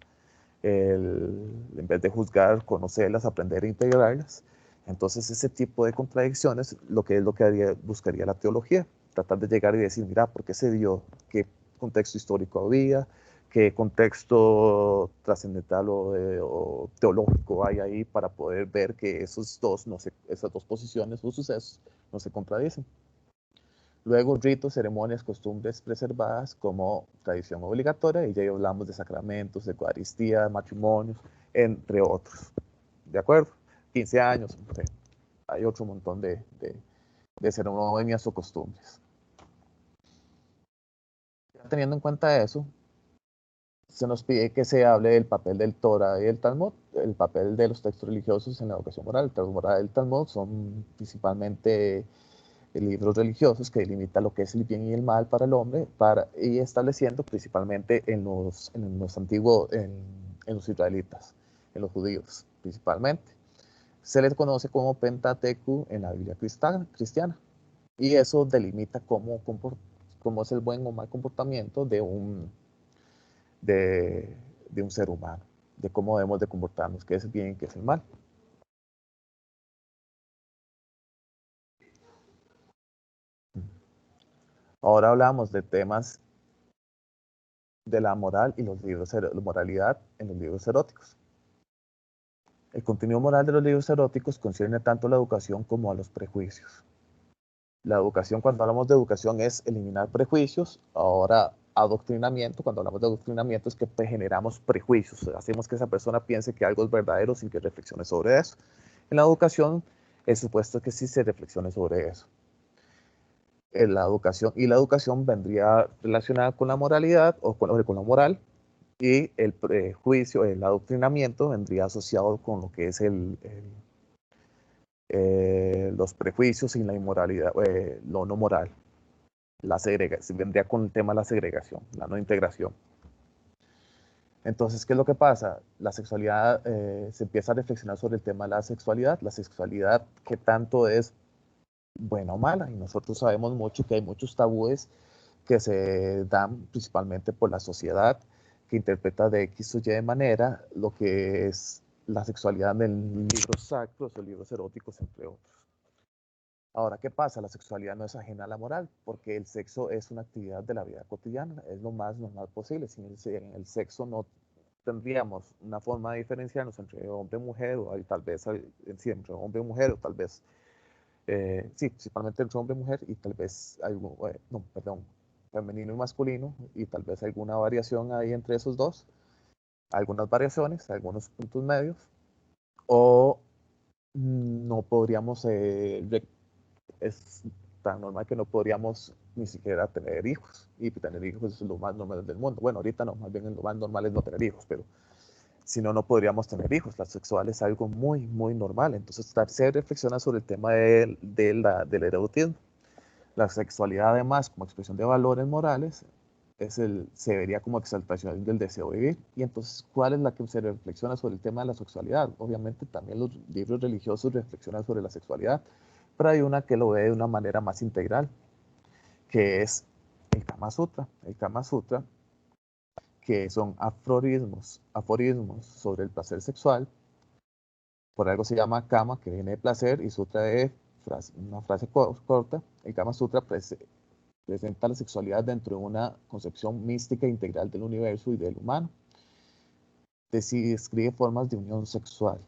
en vez de juzgar, conocerlas, aprender e integrarlas. Entonces ese tipo de contradicciones, lo que buscaría la teología, tratar de llegar y decir, mira, ¿por qué se dio? ¿Qué contexto histórico había? ¿Qué contexto trascendental o teológico hay ahí para poder ver que esas dos posiciones o sucesos no se contradicen? Luego, ritos, ceremonias, costumbres preservadas como tradición obligatoria, y ya hablamos de sacramentos, de Eucaristía, de matrimonios, entre otros. ¿De acuerdo? 15 años, hay otro montón de ceremonias o costumbres. Ya teniendo en cuenta eso, se nos pide que se hable del papel del Torah y el Talmud, el papel de los textos religiosos en la educación moral. El Torah y el Talmud son principalmente libros religiosos que delimitan lo que es el bien y el mal para el hombre, y estableciendo principalmente en los antiguos, en los israelitas, en los judíos principalmente. Se les conoce como Pentateuco en la Biblia cristiana, y eso delimita cómo es el buen o mal comportamiento de un ser humano, de cómo debemos de comportarnos, qué es el bien y qué es el mal. Ahora hablamos de temas de la moral y la moralidad en los libros eróticos. El contenido moral de los libros eróticos concierne tanto a la educación como a los prejuicios. La educación, cuando hablamos de educación, es eliminar prejuicios. Ahora, adoctrinamiento, cuando hablamos de adoctrinamiento, es que generamos prejuicios. Hacemos que esa persona piense que algo es verdadero sin que reflexione sobre eso. En la educación, es supuesto que sí se reflexione sobre eso. La educación vendría relacionada con la moralidad o con la moral, y el prejuicio, el adoctrinamiento, vendría asociado con lo que es los prejuicios y la inmoralidad, lo no moral, vendría con el tema de la segregación, la no integración. Entonces, ¿qué es lo que pasa? La sexualidad, se empieza a reflexionar sobre el tema de la sexualidad, qué tanto es buena o mala, y nosotros sabemos mucho que hay muchos tabúes que se dan principalmente por la sociedad, que interpreta de X o Y manera lo que es la sexualidad en libros sacros o libros eróticos, entre otros. Ahora, ¿qué pasa? La sexualidad no es ajena a la moral, porque el sexo es una actividad de la vida cotidiana, es lo más normal posible. Sin el sexo no tendríamos una forma de diferenciarnos entre hombre y mujer, o tal vez sí, entre hombre y mujer, o tal vez, sí, principalmente entre hombre y mujer, y tal vez femenino y masculino, y tal vez alguna variación ahí entre esos dos, algunas variaciones, algunos puntos medios, o no podríamos, es tan normal que no podríamos ni siquiera tener hijos, y tener hijos es lo más normal del mundo. Bueno, ahorita no, más bien lo más normal es no tener hijos, pero si no, no podríamos tener hijos. La sexual es algo muy, muy normal. Entonces, se reflexiona sobre el tema del erotismo. La sexualidad, además, como expresión de valores morales, se vería como exaltación del deseo de vivir. Y entonces, ¿cuál es la que se reflexiona sobre el tema de la sexualidad? Obviamente, también los libros religiosos reflexionan sobre la sexualidad, pero hay una que lo ve de una manera más integral, que es el Kama Sutra. El Kama Sutra, que son aforismos sobre el placer sexual. Por algo se llama Kama, que viene de placer, y Sutra de una frase corta. El Kama Sutra presenta la sexualidad dentro de una concepción mística e integral del universo y del humano. Describe formas de unión sexual.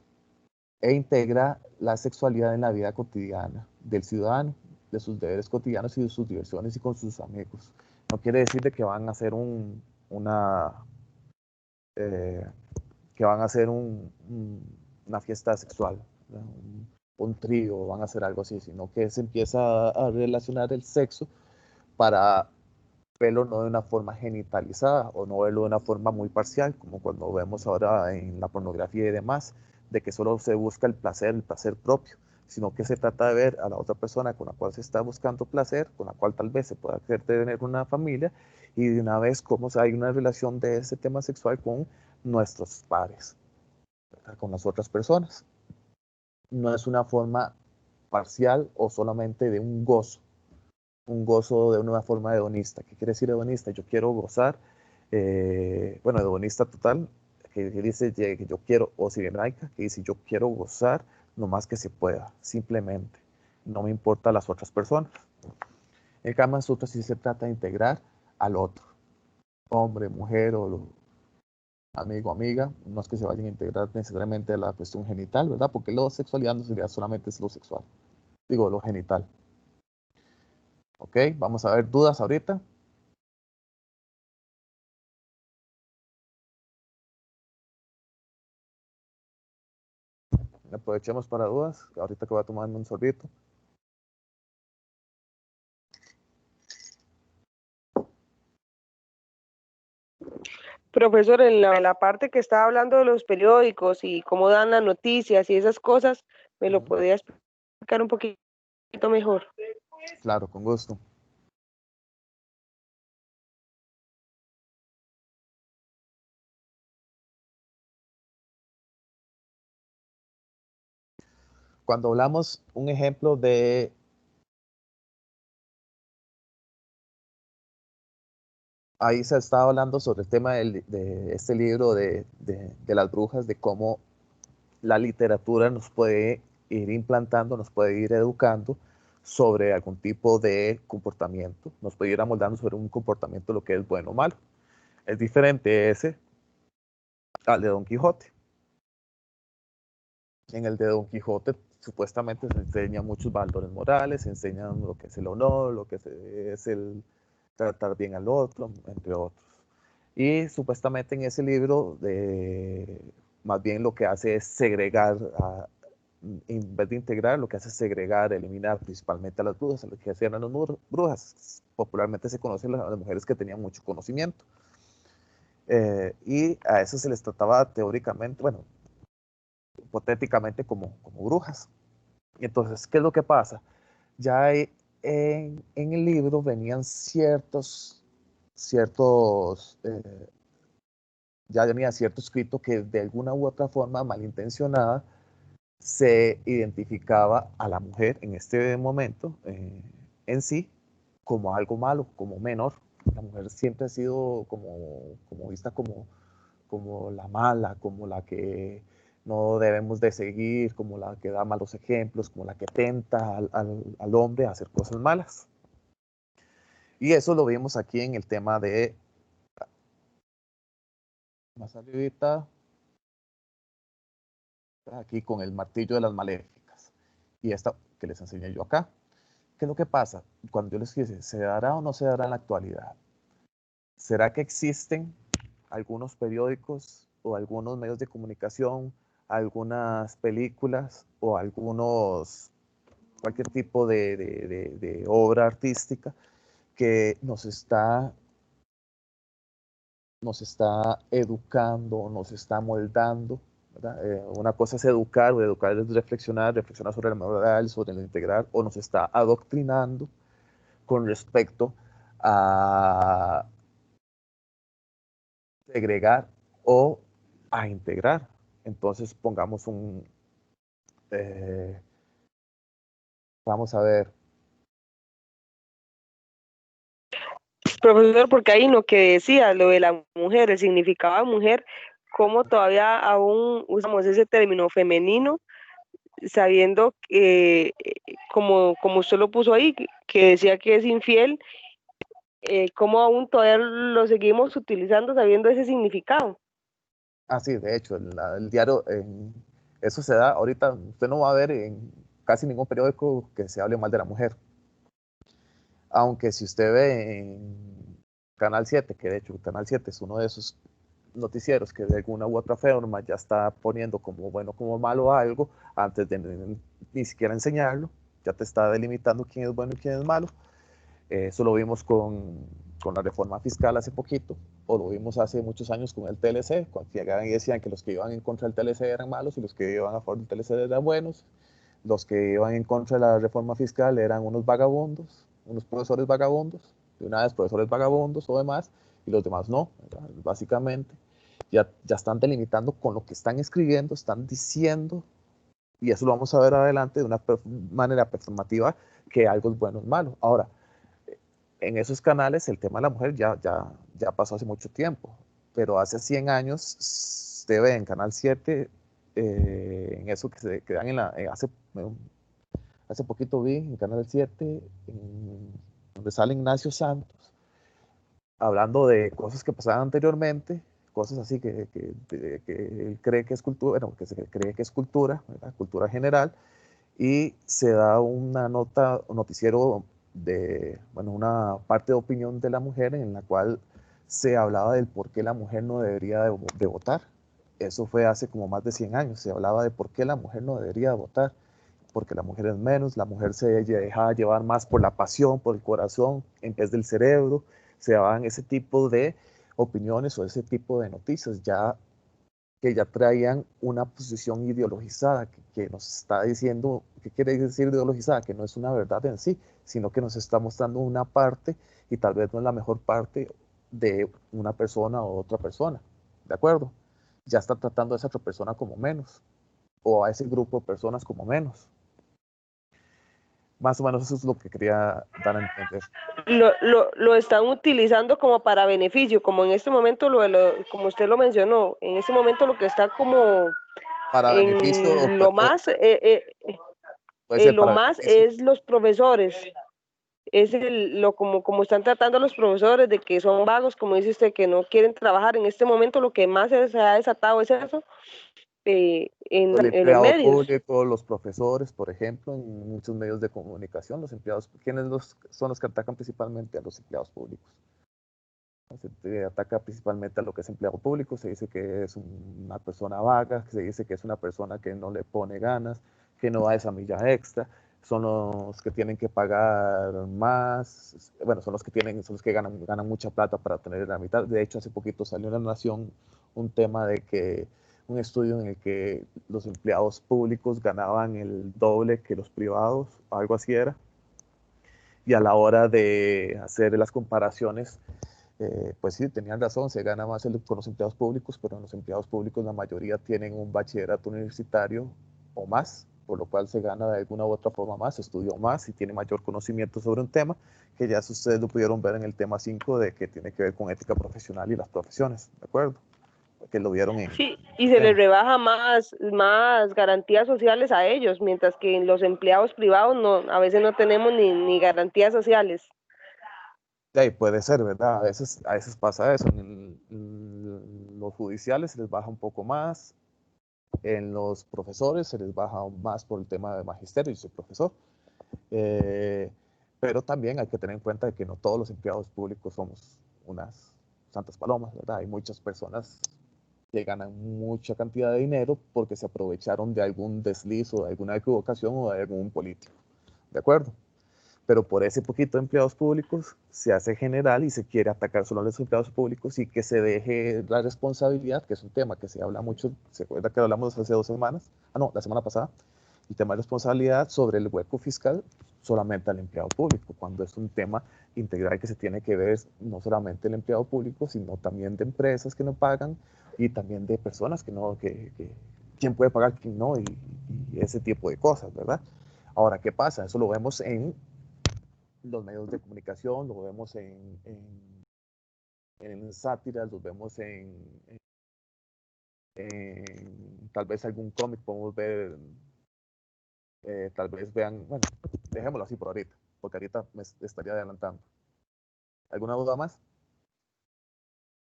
e integra la sexualidad en la vida cotidiana del ciudadano, de sus deberes cotidianos y de sus diversiones y con sus amigos. No quiere decir de que van a hacer eh, una fiesta sexual, un trío, van a hacer algo así, sino que se empieza a relacionar el sexo para verlo no de una forma genitalizada o no verlo de una forma muy parcial, como cuando vemos ahora en la pornografía y demás, de que solo se busca el placer propio, sino que se trata de ver a la otra persona con la cual se está buscando placer, con la cual tal vez se pueda querer tener una familia, y de una vez cómo hay una relación de ese tema sexual con nuestros pares, ¿verdad? Con las otras personas. No es una forma parcial o solamente de un gozo de una forma hedonista. ¿Qué quiere decir hedonista? Yo quiero gozar, bueno, hedonista total, que dice que yo quiero, o sirenaica, que dice yo quiero gozar lo más que se pueda, simplemente. No me importa las otras personas. En Kama Sutra sí se trata de integrar al otro, hombre, mujer o amigo, amiga, no es que se vayan a integrar necesariamente a la cuestión genital, ¿verdad? Porque la sexualidad no sería solamente lo sexual, digo, lo genital. Ok, vamos a ver dudas ahorita. Aprovechemos para dudas, ahorita que voy a tomar un sorbito. Profesor, en la parte que estaba hablando de los periódicos y cómo dan las noticias y esas cosas, ¿me lo podría explicar un poquito mejor? Claro, con gusto. Cuando hablamos, un ejemplo de ahí se estaba hablando sobre el tema de este libro de las brujas, de cómo la literatura nos puede ir implantando, nos puede ir educando sobre algún tipo de comportamiento, nos puede ir amoldando sobre un comportamiento, lo que es bueno o malo. Es diferente ese al de Don Quijote. En el de Don Quijote supuestamente se enseñan muchos valores morales, se enseñan lo que es el honor, lo que es el tratar bien al otro, entre otros. Y supuestamente en ese libro, más bien lo que hace es segregar, en vez de integrar, lo que hace es segregar, eliminar principalmente a las brujas, a lo que hacían las brujas. Popularmente se conocen las mujeres que tenían mucho conocimiento. Y a eso se les trataba teóricamente, bueno, hipotéticamente como brujas. Y entonces, ¿qué es lo que pasa? Ya en el libro venían ya venía cierto escrito que de alguna u otra forma malintencionada se identificaba a la mujer en este momento en sí como algo malo, como menor. La mujer siempre ha sido como vista como la mala, como la que no debemos de seguir, como la que da malos ejemplos, como la que tenta al hombre a hacer cosas malas. Y eso lo vimos aquí en el tema de, más arribita, aquí con el martillo de las maléficas. Y esta que les enseñé yo acá. ¿Qué es lo que pasa? Cuando yo les dije, ¿se dará o no se dará en la actualidad? ¿Será que existen algunos periódicos o algunos medios de comunicación, algunas películas o cualquier tipo de obra artística que nos está educando, nos está moldando, ¿verdad? Una cosa es educar, o educar es reflexionar sobre la moral, sobre el integrar, o nos está adoctrinando con respecto a segregar o a integrar. Entonces pongamos eh, vamos a ver. Profesor, porque ahí lo que decía, lo de la mujer, el significado de mujer, cómo todavía aún usamos ese término femenino, sabiendo que, como usted lo puso ahí, que decía que es infiel, cómo aún todavía lo seguimos utilizando sabiendo ese significado. Sí, de hecho, el diario, Eso se da, ahorita usted no va a ver en casi ningún periódico que se hable mal de la mujer. Aunque si usted ve en Canal 7, que de hecho Canal 7 es uno de esos noticieros que de alguna u otra forma ya está poniendo como bueno, como malo algo, antes de ni siquiera enseñarlo, ya te está delimitando quién es bueno y quién es malo. Eso lo vimos con la reforma fiscal hace poquito, o lo vimos hace muchos años con el TLC, cuando llegaban y decían que los que iban en contra del TLC eran malos y los que iban a favor del TLC eran buenos. Los que iban en contra de la reforma fiscal eran unos vagabundos, unos profesores vagabundos, de una vez profesores vagabundos o demás, y los demás no, ¿verdad? Básicamente. Ya están delimitando con lo que están escribiendo, están diciendo, y eso lo vamos a ver adelante de una manera performativa, que algo es bueno o malo. Ahora, en esos canales el tema de la mujer ya pasó hace mucho tiempo, pero hace 100 años se ve en Canal 7, en eso que dan hace poquito vi en Canal 7, donde sale Ignacio Santos, hablando de cosas que pasaban anteriormente, cosas así que él cree que es cultura, bueno, que se cree que es cultura, ¿verdad? Cultura general, y se da una nota, un noticiero de, bueno, una parte de opinión de la mujer en la cual se hablaba del por qué la mujer no debería de votar. Eso fue hace como más de 100 años, se hablaba de por qué la mujer no debería votar, porque la mujer es menos, la mujer se deja llevar más por la pasión, por el corazón, en vez del cerebro, se daban ese tipo de opiniones o ese tipo de noticias, que ya traían una posición ideologizada, que nos está diciendo, ¿qué quiere decir ideologizada? Que no es una verdad en sí, sino que nos está mostrando una parte y tal vez no es la mejor parte de una persona o otra persona, ¿de acuerdo? Ya está tratando a esa otra persona como menos, o a ese grupo de personas como menos. Más o menos eso es lo que quería dar a entender. Lo están utilizando como para beneficio, como en este momento, como usted lo mencionó, en este momento lo que está como Para beneficio, en lo más, puede ser lo para más beneficio. es los profesores, es como están tratando a los profesores de que son vagos, como dice usted, que no quieren trabajar. En este momento lo que más se ha desatado es eso, El en los empleado medios. público, los profesores, por ejemplo, en muchos medios de comunicación, los empleados, ¿quiénes son los que atacan principalmente a los empleados públicos? Se ataca principalmente a lo que es empleado público, se dice que es una persona vaga, se dice que es una persona que no le pone ganas, que no da esa milla extra, son los que tienen que pagar más, bueno, son los que ganan mucha plata para tener la mitad. De hecho, hace poquito salió en La Nación un tema de que, un estudio en el que los empleados públicos ganaban el doble que los privados, algo así era, y a la hora de hacer las comparaciones, pues sí, tenían razón, se gana más con los empleados públicos, pero en los empleados públicos la mayoría tienen un bachillerato universitario o más, por lo cual se gana de alguna u otra forma más, estudió más y tiene mayor conocimiento sobre un tema, que ya ustedes lo pudieron ver en el tema 5 de que tiene que ver con ética profesional y las profesiones, ¿de acuerdo? Que lo vieron en Sí, y el se les tema. rebaja más garantías sociales a ellos, mientras que en los empleados privados no, a veces no tenemos ni garantías sociales. Y ahí puede ser, ¿verdad? A veces pasa eso. En los judiciales se les baja un poco más, en los profesores se les baja más por el tema de magisterio, y soy profesor. Eh, pero también hay que tener en cuenta que no todos los empleados públicos somos unas santas palomas, ¿verdad? Hay muchas personas que ganan mucha cantidad de dinero porque se aprovecharon de algún desliz o de alguna equivocación o de algún político, ¿de acuerdo? Pero por ese poquito de empleados públicos se hace general y se quiere atacar solo a los empleados públicos y que se deje la responsabilidad, que es un tema que se habla mucho, se acuerda que hablamos hace 2 semanas, no, la semana pasada, el tema de responsabilidad sobre el hueco fiscal solamente al empleado público, cuando es un tema integral que se tiene que ver no solamente el empleado público, sino también de empresas que no pagan y también de personas que no, quién puede pagar, quién no, y ese tipo de cosas, ¿verdad? Ahora, ¿qué pasa? Eso lo vemos en los medios de comunicación, lo vemos en sátiras, lo vemos en tal vez algún cómic, podemos ver, tal vez vean, bueno, dejémoslo así por ahorita, porque ahorita me estaría adelantando. ¿Alguna duda más?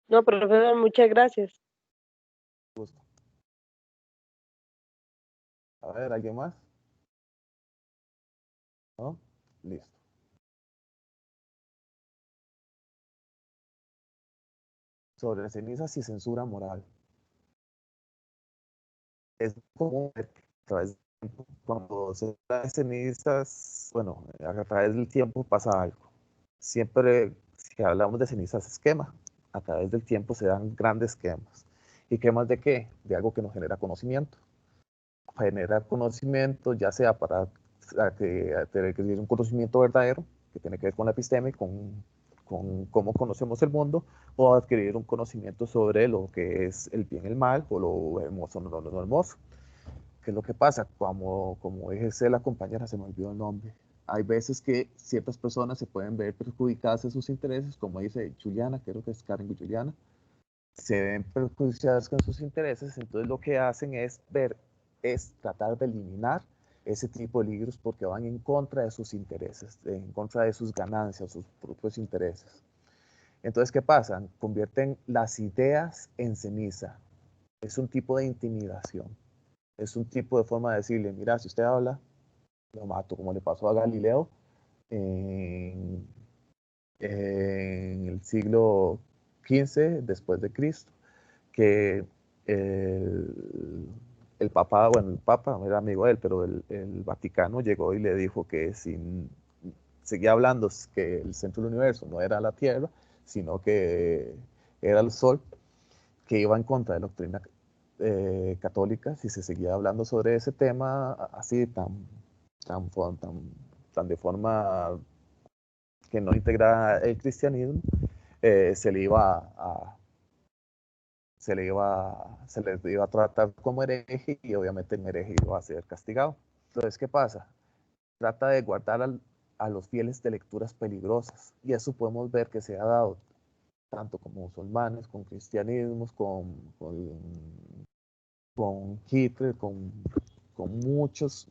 No, profesor, muchas gracias. Gusto. A ver, ¿alguien más? ¿No? Listo. Sobre cenizas y censura moral. Es común a través del tiempo, cuando se habla de cenizas, bueno, a través del tiempo pasa algo. Siempre que hablamos de cenizas es quema. A través del tiempo se dan grandes quemas. ¿Y quemas de qué? De algo que nos genera conocimiento. Genera conocimiento, ya sea para adquirir un conocimiento verdadero, que tiene que ver con la episteme, con cómo conocemos el mundo, o adquirir un conocimiento sobre lo que es el bien y el mal, o lo hermoso o no lo hermoso. ¿Qué es lo que pasa? Como dije, la compañera, se me olvidó el nombre. Hay veces que ciertas personas se pueden ver perjudicadas en sus intereses, como dice Juliana, creo que es Karen Juliana, se ven perjudicadas con sus intereses, entonces lo que hacen es tratar de eliminar ese tipo de libros porque van en contra de sus intereses, en contra de sus ganancias, sus propios intereses. Entonces, ¿qué pasa? Convierten las ideas en ceniza. Es un tipo de intimidación. Es un tipo de forma de decirle, mira, si usted habla, lo mato, como le pasó a Galileo en, en el siglo XV después de Cristo, que el Papa, bueno, el Papa era amigo de él, pero el Vaticano llegó y le dijo que si seguía hablando que el centro del universo no era la Tierra, sino que era el Sol, que iba en contra de la doctrina católica, si se seguía hablando sobre ese tema así tan de forma que no integraba el cristianismo, se le iba se les iba a tratar como hereje y obviamente el hereje iba a ser castigado. Entonces, ¿qué pasa? Trata de guardar a los fieles de lecturas peligrosas y eso podemos ver que se ha dado tanto con musulmanes, con cristianismos, con Hitler, con muchos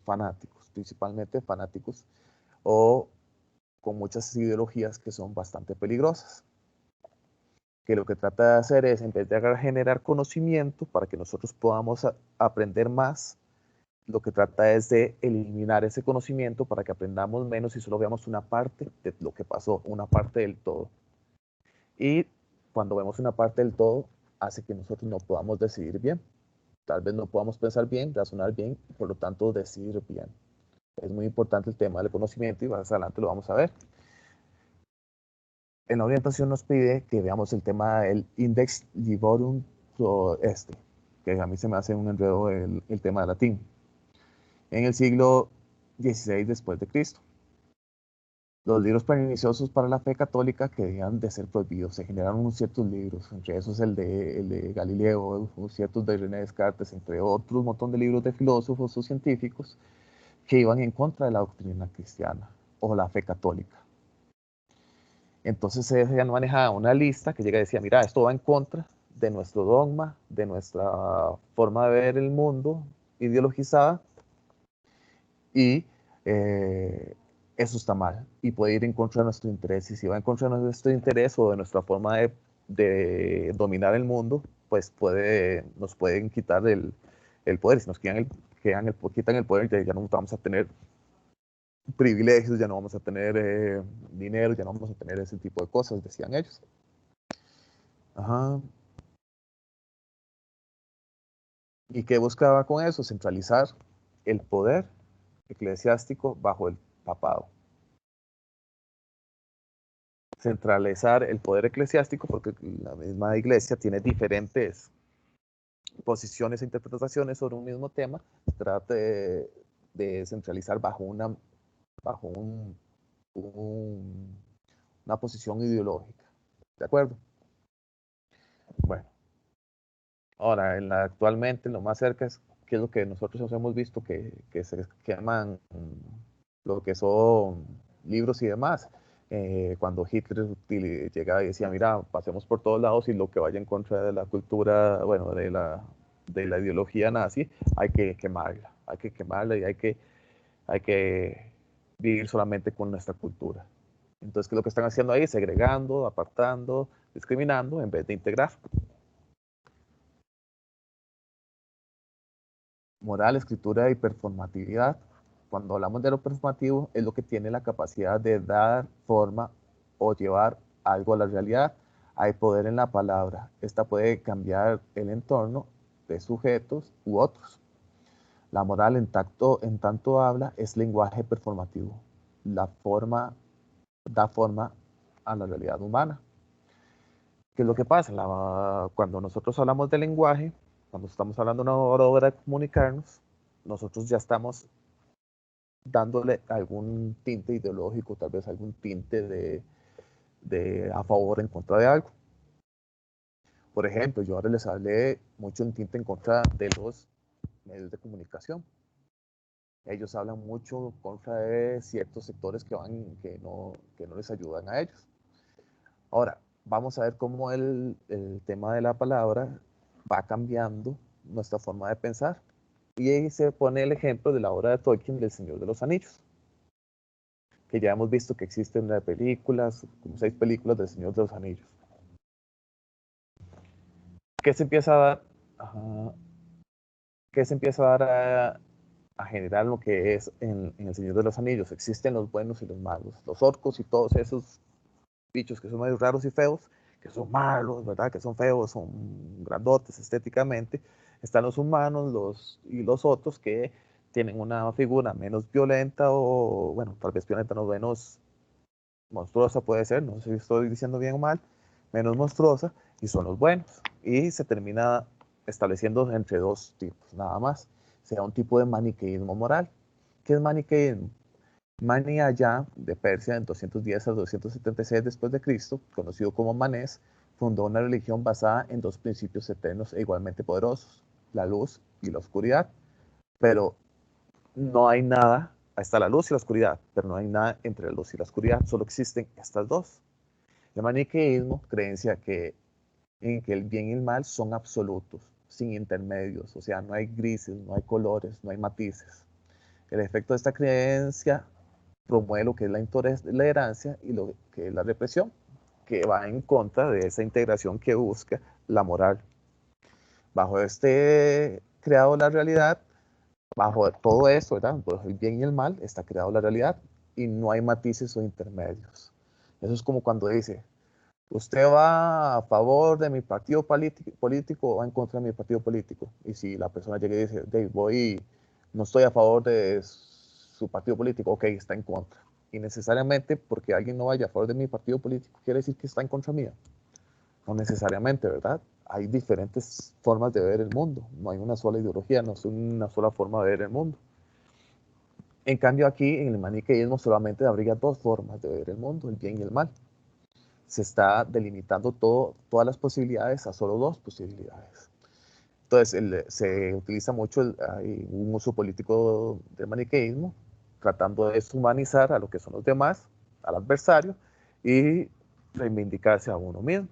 fanáticos, principalmente fanáticos o con muchas ideologías que son bastante peligrosas, que lo que trata de hacer es, en vez de generar conocimiento para que nosotros podamos aprender más, lo que trata es de eliminar ese conocimiento para que aprendamos menos y solo veamos una parte de lo que pasó, una parte del todo. Y cuando vemos una parte del todo, hace que nosotros no podamos decidir bien. Tal vez no podamos pensar bien, razonar bien, y por lo tanto decidir bien. Es muy importante el tema del conocimiento y más adelante lo vamos a ver. En la orientación nos pide que veamos el tema del Index Librorum que a mí se me hace un enredo el tema de latín. En el siglo XVI después de Cristo. Los libros perniciosos para la fe católica que debían de ser prohibidos. Se generaron ciertos libros, entre esos el de Galileo, ciertos de René Descartes, entre otros, un montón de libros de filósofos o científicos que iban en contra de la doctrina cristiana o la fe católica. Entonces se manejaba una lista que llega y decía, mira, esto va en contra de nuestro dogma, de nuestra forma de ver el mundo ideologizada y eso está mal y puede ir en contra de nuestro interés. Y si va en contra de nuestro interés o de nuestra forma de dominar el mundo, pues nos pueden quitar el poder. Si nos quitan el poder, ya no vamos a tener privilegios, ya no vamos a tener dinero, ya no vamos a tener ese tipo de cosas, decían ellos. Ajá. ¿Y qué buscaba con eso? Centralizar el poder eclesiástico bajo el papado. Centralizar el poder eclesiástico porque la misma iglesia tiene diferentes posiciones e interpretaciones sobre un mismo tema, trata de centralizar bajo una posición ideológica. ¿De acuerdo? Bueno, ahora, actualmente lo más cerca es que es lo que nosotros hemos visto que se queman lo que son libros y demás. Cuando Hitler llegaba y decía, mira, pasemos por todos lados y lo que vaya en contra de la cultura, bueno, de la ideología nazi, hay que quemarla y hay que vivir solamente con nuestra cultura. Entonces, ¿qué es lo que están haciendo ahí? Segregando, apartando, discriminando en vez de integrar. Moral, escritura y performatividad. Cuando hablamos de lo performativo, es lo que tiene la capacidad de dar forma o llevar algo a la realidad. Hay poder en la palabra. Esta puede cambiar el entorno de sujetos u otros. La moral, en tanto habla, es lenguaje performativo. La forma da forma a la realidad humana. ¿Qué es lo que pasa? Cuando nosotros hablamos de lenguaje, cuando estamos hablando de una hora de comunicarnos, nosotros ya estamos dándole algún tinte ideológico, tal vez algún tinte de a favor o en contra de algo. Por ejemplo, yo ahora les hablé mucho un tinte en contra de los medios de comunicación. Ellos hablan mucho contra de ciertos sectores que no les ayudan a ellos. Ahora, vamos a ver cómo el tema de la palabra va cambiando nuestra forma de pensar. Y ahí se pone el ejemplo de la obra de Tolkien del Señor de los Anillos, que ya hemos visto que existen películas, como 6 películas del Señor de los Anillos. ¿Qué se empieza a dar? ¿Qué se empieza a dar a generar lo que es en El Señor de los Anillos? Existen los buenos y los malos, los orcos y todos esos bichos que son medio raros y feos, que son malos, ¿verdad? Que son feos, son grandotes estéticamente. Están los humanos y los otros que tienen una figura menos violenta o, bueno, tal vez violenta, no, menos monstruosa puede ser, no sé si estoy diciendo bien o mal, menos monstruosa, y son los buenos. Y se termina estableciendo entre dos tipos, nada más. Sea un tipo de maniqueísmo moral. ¿Qué es maniqueísmo? Mani allá de Persia en 210 a 276 después de Cristo, conocido como Manés, fundó una religión basada en dos principios eternos e igualmente poderosos, la luz y la oscuridad. Pero no hay nada, está la luz y la oscuridad, pero no hay nada entre la luz y la oscuridad, solo existen estas dos. El maniqueísmo, creencia en que el bien y el mal son absolutos, sin intermedios, o sea, no hay grises, no hay colores, no hay matices. El efecto de esta creencia promueve lo que es la intolerancia y lo que es la represión, que va en contra de esa integración que busca la moral. Bajo este creado la realidad, bajo todo esto, ¿verdad? Bajo el bien y el mal, está creado la realidad y no hay matices o intermedios. Eso es como cuando dice, ¿usted va a favor de mi partido político o va en contra de mi partido político? Y si la persona llega y dice, no estoy a favor de su partido político, ok, está en contra. Y necesariamente porque alguien no vaya a favor de mi partido político, quiere decir que está en contra mía. No necesariamente, ¿verdad? Hay diferentes formas de ver el mundo. No hay una sola ideología, no es una sola forma de ver el mundo. En cambio aquí, en el maniqueísmo, solamente habría dos formas de ver el mundo, el bien y el mal. Se está delimitando todas las posibilidades a solo dos posibilidades. Entonces, se utiliza mucho un uso político del maniqueísmo, tratando de deshumanizar a lo que son los demás, al adversario, y reivindicarse a uno mismo,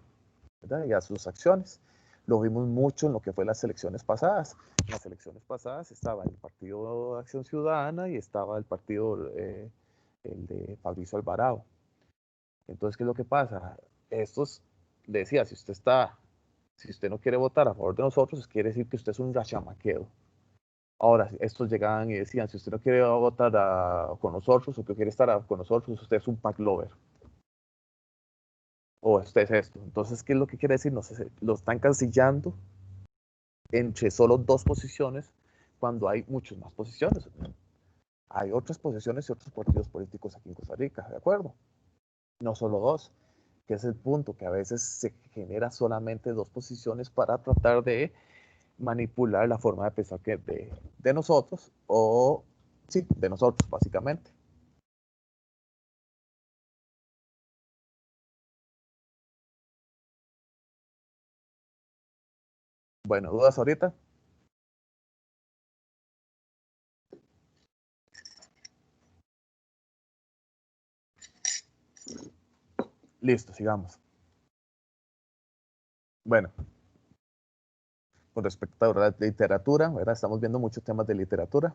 ¿verdad? Y a sus acciones. Lo vimos mucho en lo que fue las elecciones pasadas. En las elecciones pasadas estaba el Partido de Acción Ciudadana y estaba el partido, el de Fabricio Alvarado. Entonces, ¿qué es lo que pasa? Estos, le decía, si usted no quiere votar a favor de nosotros, quiere decir que usted es un rachamaquedo. Ahora, estos llegaban y decían, si usted no quiere votar con nosotros o que quiere estar con nosotros, usted es un pack lover. O usted es esto. Entonces, ¿qué es lo que quiere decir? No sé, lo están cancillando entre solo dos posiciones cuando hay muchas más posiciones. Hay otras posiciones y otros partidos políticos aquí en Costa Rica, ¿de acuerdo? No solo dos, que es el punto, que a veces se genera solamente dos posiciones para tratar de manipular la forma de pensar de nosotros, o sí, de nosotros, básicamente. Bueno, ¿dudas ahorita? Listo, sigamos. Bueno, con respecto a la literatura, ¿verdad? Estamos viendo muchos temas de literatura,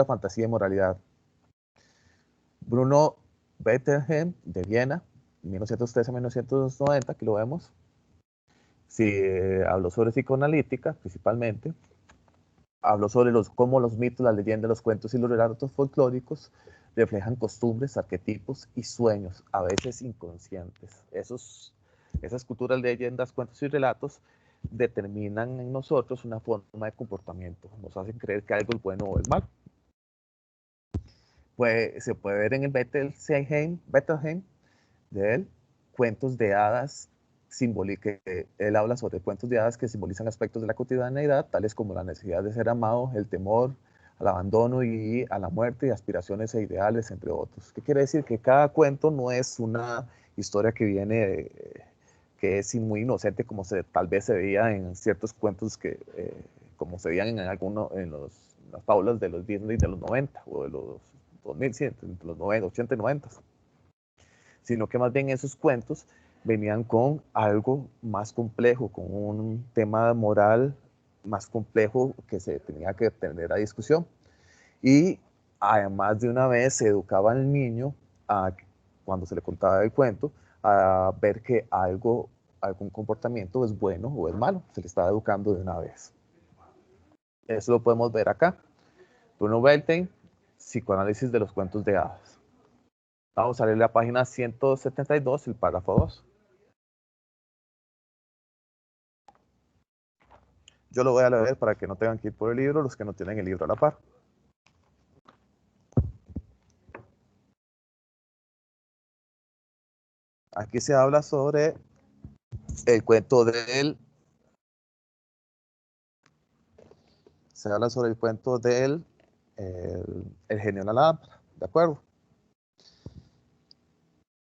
fantasía y moralidad. Bruno Bettelheim, de Viena, 1913 a 1990, que lo vemos, sí, habló sobre psicoanalítica, principalmente, Habló sobre cómo los mitos, las leyendas, los cuentos y los relatos folclóricos reflejan costumbres, arquetipos y sueños, a veces inconscientes. Esas culturas, leyendas, cuentos y relatos determinan en nosotros una forma de comportamiento, nos hacen creer que algo es bueno o es malo. Pues, se puede ver en el Bettelheim de él, cuentos de hadas, que él habla sobre cuentos de hadas que simbolizan aspectos de la cotidianeidad, tales como la necesidad de ser amado, el temor al abandono y a la muerte, y aspiraciones e ideales, entre otros. ¿Qué quiere decir? Que cada cuento no es una historia que viene, que es muy inocente, como tal vez se veía en ciertos cuentos como se veían las fábulas de los Disney de los 90 o de los 2000, sí, entre los 90, 80 y 90, sino que más bien esos cuentos venían con algo más complejo, con un tema moral más complejo que se tenía que tener a discusión. Y además de una vez se educaba al niño, cuando se le contaba el cuento, a ver que algún comportamiento es bueno o es malo. Se le estaba educando de una vez. Eso lo podemos ver acá. Bruno Beltane, Psicoanálisis de los cuentos de hadas. Vamos a leer la página 172, el párrafo 2. Yo lo voy a leer para que no tengan que ir por el libro los que no tienen el libro a la par. Aquí se habla sobre el cuento del... Se habla sobre el cuento del el genio en la lámpara, ¿de acuerdo?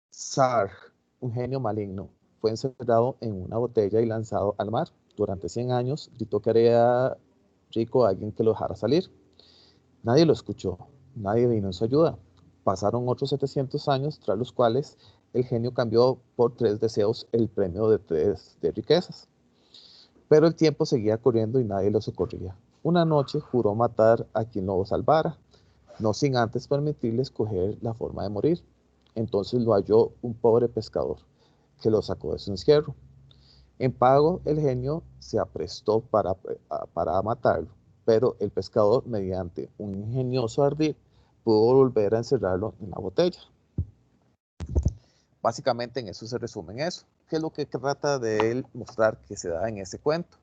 Sarg, un genio maligno, fue encerrado en una botella y lanzado al mar. Durante 100 años gritó que haría rico a alguien que lo dejara salir. Nadie lo escuchó, nadie vino en su ayuda. Pasaron otros 700 años, tras los cuales el genio cambió por 3 deseos el premio de 3 de riquezas. Pero el tiempo seguía corriendo y nadie lo socorría. Una noche juró matar a quien lo salvara, no sin antes permitirle escoger la forma de morir. Entonces lo halló un pobre pescador, que lo sacó de su encierro. En pago, el genio se aprestó para matarlo, pero el pescador, mediante un ingenioso ardid, pudo volver a encerrarlo en la botella. Básicamente en eso se resume en eso, que es lo que trata de él mostrar que se da en ese cuento.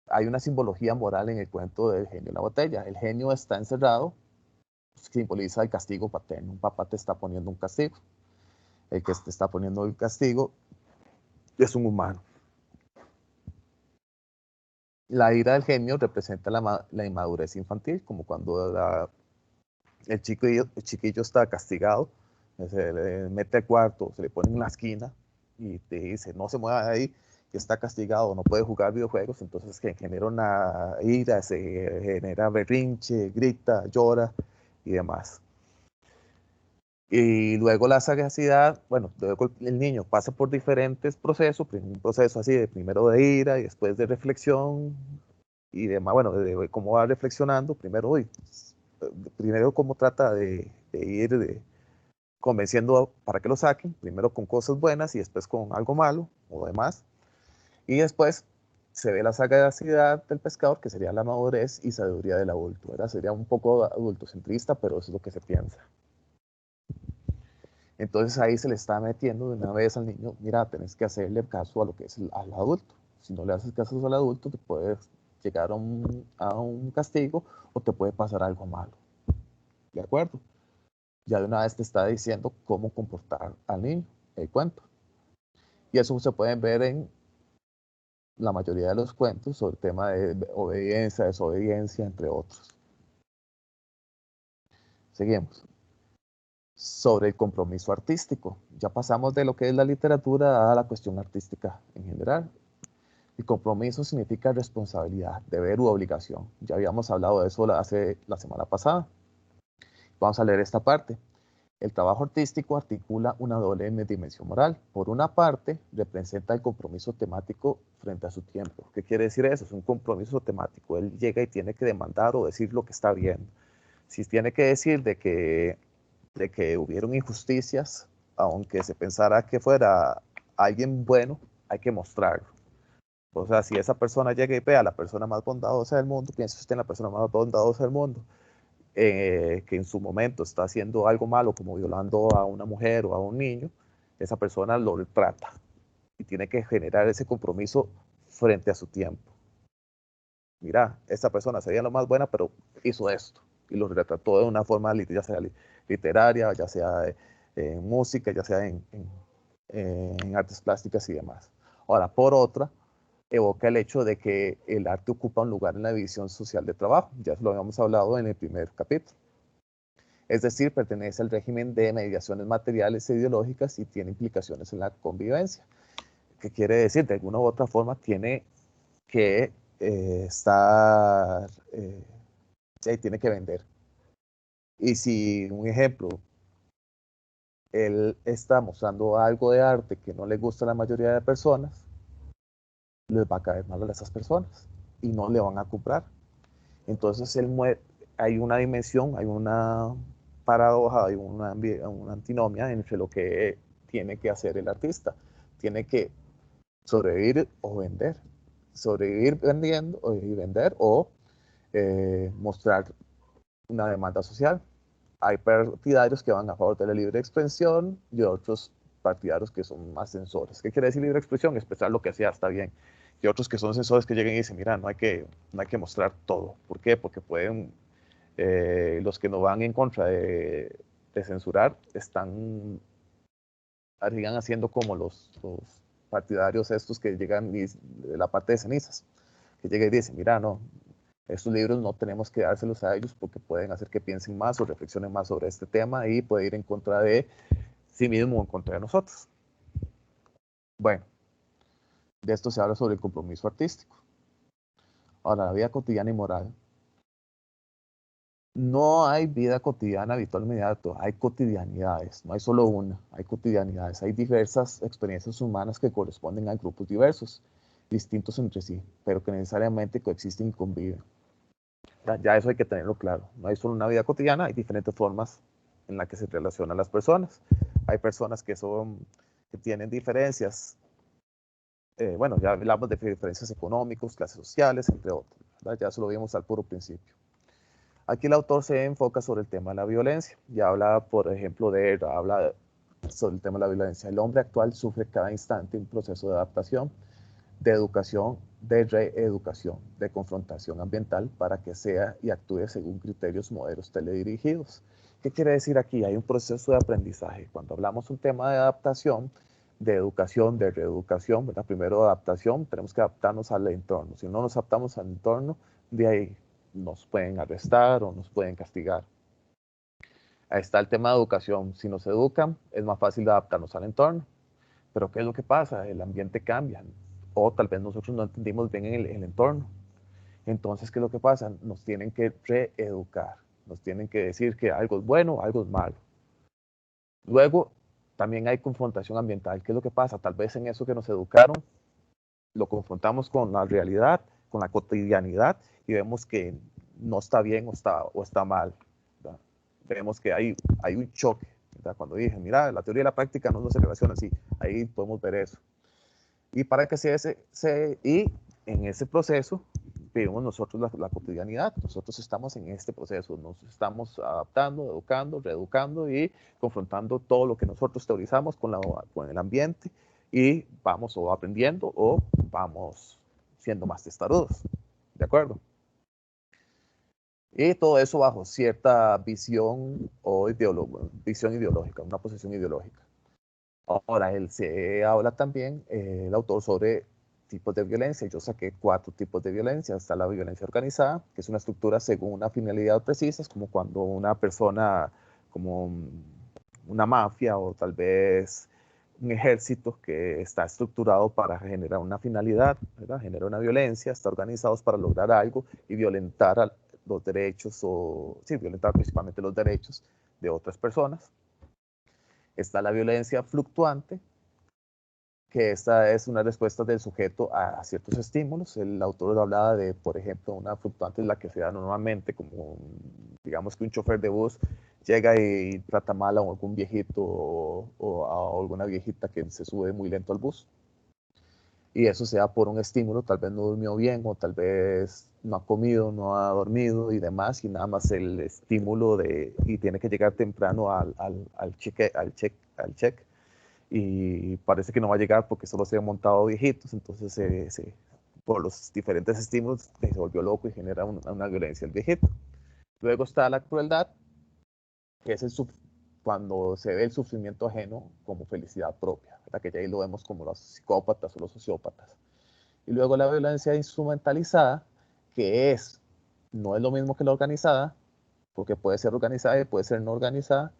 Hay una simbología moral en el cuento del genio en la botella. El genio está encerrado, simboliza el castigo paterno. Un papá te está poniendo un castigo. El que te está poniendo el castigo es un humano. La ira del genio representa la inmadurez infantil, como cuando el chiquillo está castigado, se le mete al cuarto, se le pone en una esquina y te dice no se mueva de ahí, que está castigado, no puede jugar videojuegos, entonces que genera una ira, se genera berrinche, grita, llora y demás. Y luego la sagacidad, bueno, luego el niño pasa por diferentes procesos, un proceso así de primero de ira y después de reflexión y demás, bueno, de cómo va reflexionando, primero cómo trata de ir convenciendo para que lo saquen, primero con cosas buenas y después con algo malo o demás, y después se ve la sagacidad del pescador, que sería la madurez y sabiduría del adulto, ¿verdad? Sería un poco adultocentrista, pero eso es lo que se piensa. Entonces ahí se le está metiendo de una vez al niño, mira, tenés que hacerle caso a lo que es al adulto. Si no le haces caso al adulto, te puedes llegar a un castigo o te puede pasar algo malo. ¿De acuerdo? Ya de una vez te está diciendo cómo comportar al niño, el cuento. Y eso se puede ver en la mayoría de los cuentos sobre el tema de obediencia, desobediencia, entre otros. Seguimos. Sobre el compromiso artístico. Ya pasamos de lo que es la literatura a la cuestión artística en general. El compromiso significa responsabilidad, deber u obligación. Ya habíamos hablado de eso la semana pasada. Vamos a leer esta parte. El trabajo artístico articula una doble dimensión moral. Por una parte, representa el compromiso temático frente a su tiempo. ¿Qué quiere decir eso? Es un compromiso temático. Él llega y tiene que demandar o decir lo que está bien. Si tiene que decir de que hubieron injusticias, aunque se pensara que fuera alguien bueno, hay que mostrarlo. O sea, si esa persona llega y ve a la persona más bondadosa del mundo, piensa usted en la persona más bondadosa del mundo, que en su momento está haciendo algo malo, como violando a una mujer o a un niño, esa persona lo retrata y tiene que generar ese compromiso frente a su tiempo. Mira, esta persona sería lo más buena, pero hizo esto y lo retrató de una forma, ya sea literaria, ya sea en música, ya sea en artes plásticas y demás. Ahora, por otra, evoca el hecho de que el arte ocupa un lugar en la división social de trabajo, ya lo habíamos hablado en el primer capítulo. Es decir, pertenece al régimen de mediaciones materiales e ideológicas y tiene implicaciones en la convivencia. ¿Qué quiere decir? De alguna u otra forma tiene que estar, tiene que vender. Y si, un ejemplo, él está mostrando algo de arte que no le gusta a la mayoría de personas, les va a caer mal a esas personas y no le van a comprar. Entonces hay una dimensión, hay una paradoja, hay una antinomia entre lo que tiene que hacer el artista. Tiene que sobrevivir o vender. Sobrevivir vendiendo y vender o mostrar una demanda social. Hay partidarios que van a favor de la libre expresión y otros partidarios que son más censores. ¿Qué quiere decir libre expresión? Expresar lo que sea está bien. Y otros que son censores que llegan y dicen, mira, no hay que mostrar todo. ¿Por qué? Porque pueden, los que no van en contra de censurar sigan haciendo como los partidarios estos que llegan de la parte de cenizas, que llegan y dicen, mira, no, estos libros no tenemos que dárselos a ellos porque pueden hacer que piensen más o reflexionen más sobre este tema y puede ir en contra de sí mismo o en contra de nosotros. Bueno, de esto se habla sobre el compromiso artístico. Ahora, la vida cotidiana y moral. No hay vida cotidiana habitual inmediato, hay cotidianidades, no hay solo una, hay cotidianidades, hay diversas experiencias humanas que corresponden a grupos diversos, distintos entre sí, pero que necesariamente coexisten y conviven. Ya eso hay que tenerlo claro. No hay solo una vida cotidiana, hay diferentes formas en las que se relacionan las personas. Hay personas que tienen diferencias, bueno, ya hablamos de diferencias económicas, clases sociales, entre otros, ¿verdad? Ya eso lo vimos al puro principio. Aquí el autor se enfoca sobre el tema de la violencia y habla, por ejemplo, habla sobre el tema de la violencia. El hombre actual sufre cada instante un proceso de adaptación, de educación, de reeducación, de confrontación ambiental para que sea y actúe según criterios modelos teledirigidos. ¿Qué quiere decir aquí? Hay un proceso de aprendizaje. Cuando hablamos un tema de adaptación, de educación, de reeducación, ¿verdad? Primero adaptación, tenemos que adaptarnos al entorno. Si no nos adaptamos al entorno, de ahí nos pueden arrestar o nos pueden castigar. Ahí está el tema de educación. Si nos educan, es más fácil de adaptarnos al entorno. Pero ¿qué es lo que pasa? El ambiente cambia. O tal vez nosotros no entendimos bien el entorno. Entonces, ¿qué es lo que pasa? Nos tienen que reeducar. Nos tienen que decir que algo es bueno, algo es malo. Luego, también hay confrontación ambiental. ¿Qué es lo que pasa? Tal vez en eso que nos educaron, lo confrontamos con la realidad, con la cotidianidad, y vemos que no está bien o está mal. ¿Verdad? Vemos que hay un choque. ¿Verdad? Cuando dije, mira, la teoría y la práctica no se relacionan así, ahí podemos ver eso. Y para que y en ese proceso vivimos nosotros la cotidianidad. Nosotros estamos en este proceso, nos estamos adaptando, educando, reeducando y confrontando todo lo que nosotros teorizamos con el ambiente y vamos o aprendiendo o vamos siendo más testarudos. ¿De acuerdo? Y todo eso bajo cierta visión o visión ideológica, una posición ideológica. Ahora, él se habla también, el autor, sobre tipos de violencia. Yo saqué 4 tipos de violencia. Está la violencia organizada, que es una estructura según una finalidad precisa, es como cuando una persona, como una mafia o tal vez un ejército que está estructurado para generar una finalidad, ¿verdad? Genera una violencia, está organizados para lograr algo y violentar los derechos, violentar principalmente los derechos de otras personas. Está la violencia fluctuante, que esta es una respuesta del sujeto a ciertos estímulos. El autor hablaba de, por ejemplo, una fluctuante en la que se da normalmente como, digamos que un chofer de bus llega y trata mal a algún viejito o a alguna viejita que se sube muy lento al bus. y eso sea por un estímulo, tal vez no durmió bien o tal vez no ha comido, no ha dormido y demás, y nada más el estímulo y tiene que llegar temprano al check, y parece que no va a llegar porque solo se han montado viejitos, entonces por los diferentes estímulos se volvió loco y genera una violencia el viejito. Luego está la crueldad, que es cuando se ve el sufrimiento ajeno como felicidad propia, ¿verdad? Que ya ahí lo vemos como los psicópatas o los sociópatas. Y luego la violencia instrumentalizada, que no es lo mismo que la organizada, porque puede ser organizada y puede ser no organizada,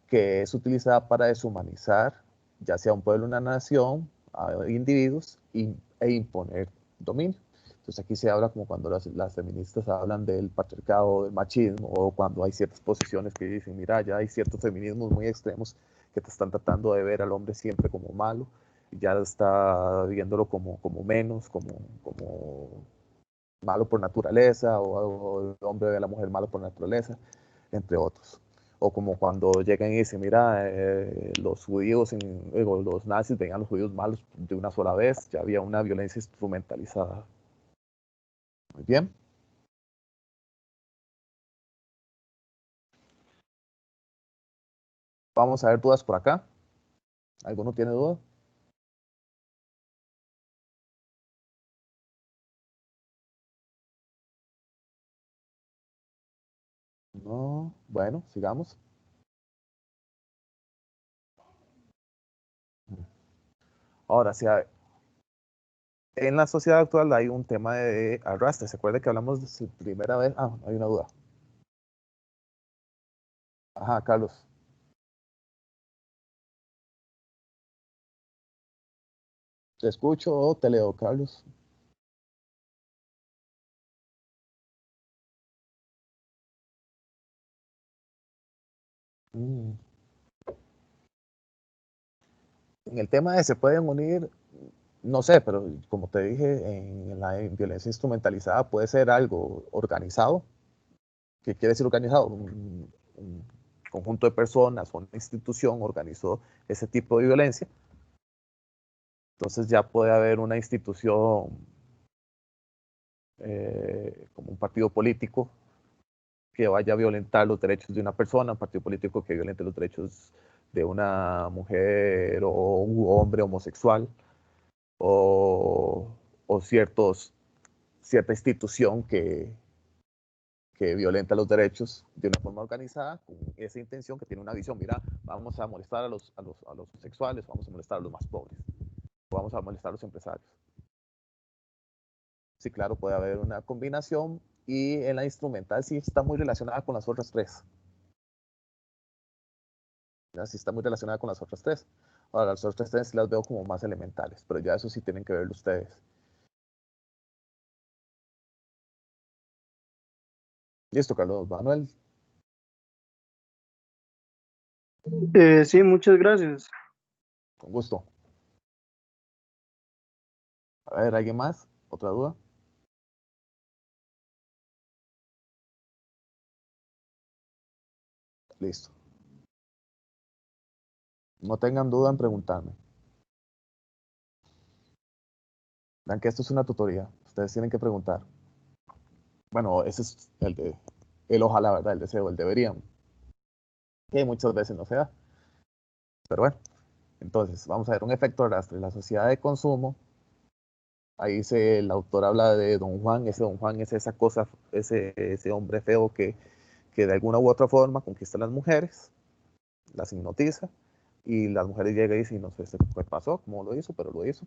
que es utilizada para deshumanizar, ya sea un pueblo, una nación, a individuos, e imponer dominio. Entonces aquí se habla como cuando las feministas hablan del patriarcado, del machismo, o cuando hay ciertas posiciones que dicen, mira, ya hay ciertos feminismos muy extremos que te están tratando de ver al hombre siempre como malo, y ya está viéndolo como menos, como malo por naturaleza, o el hombre ve a la mujer malo por naturaleza, entre otros. O como cuando llegan y dicen, mira, los judíos, los nazis veían a los judíos malos de una sola vez, ya había una violencia instrumentalizada. Muy bien. Vamos a ver dudas por acá. ¿Alguno tiene duda? No. Bueno, sigamos. Ahora, en la sociedad actual hay un tema de arrastre. ¿Se acuerda que hablamos de su primera vez? Ah, hay una duda. Ajá, Carlos. ¿Te escucho o te leo, Carlos? Mm. En el de se pueden unir, no sé, pero como te dije, en la violencia instrumentalizada puede ser algo organizado. ¿Qué quiere decir organizado? Un conjunto de personas o una institución organizó ese tipo de violencia. Entonces ya puede haber una institución como un partido político que vaya a violentar los derechos de una persona, un partido político que violente los derechos de una mujer o un hombre homosexual, o, o cierta institución que violenta los derechos de una forma organizada, con esa intención, que tiene una visión, mira, vamos a molestar a los sexuales, vamos a molestar a los más pobres, vamos a molestar a los empresarios. Sí, claro, puede haber una combinación, y en la instrumental sí está muy relacionada con las otras tres. ¿Ya? Sí está muy relacionada con las otras tres. Ahora, las otras tres las veo como más elementales, pero ya eso sí tienen que verlo ustedes. Listo, Carlos Manuel, Sí, muchas gracias. con gusto. A ver, ¿alguien más? ¿Otra duda? Listo. No tengan duda en preguntarme. Vean que esto es una tutoría. Ustedes tienen que preguntar. Bueno, ese es el ojalá, ¿verdad? El deseo, el deberían. Que muchas veces no se da. Pero bueno, entonces vamos a ver un efecto arrastre. La sociedad de consumo, ahí el autor habla de Don Juan. Ese Don Juan es esa cosa, ese hombre feo que de alguna u otra forma conquista a las mujeres, las hipnotiza, y las mujeres llegan y dicen, no sé qué pasó, cómo lo hizo, pero lo hizo.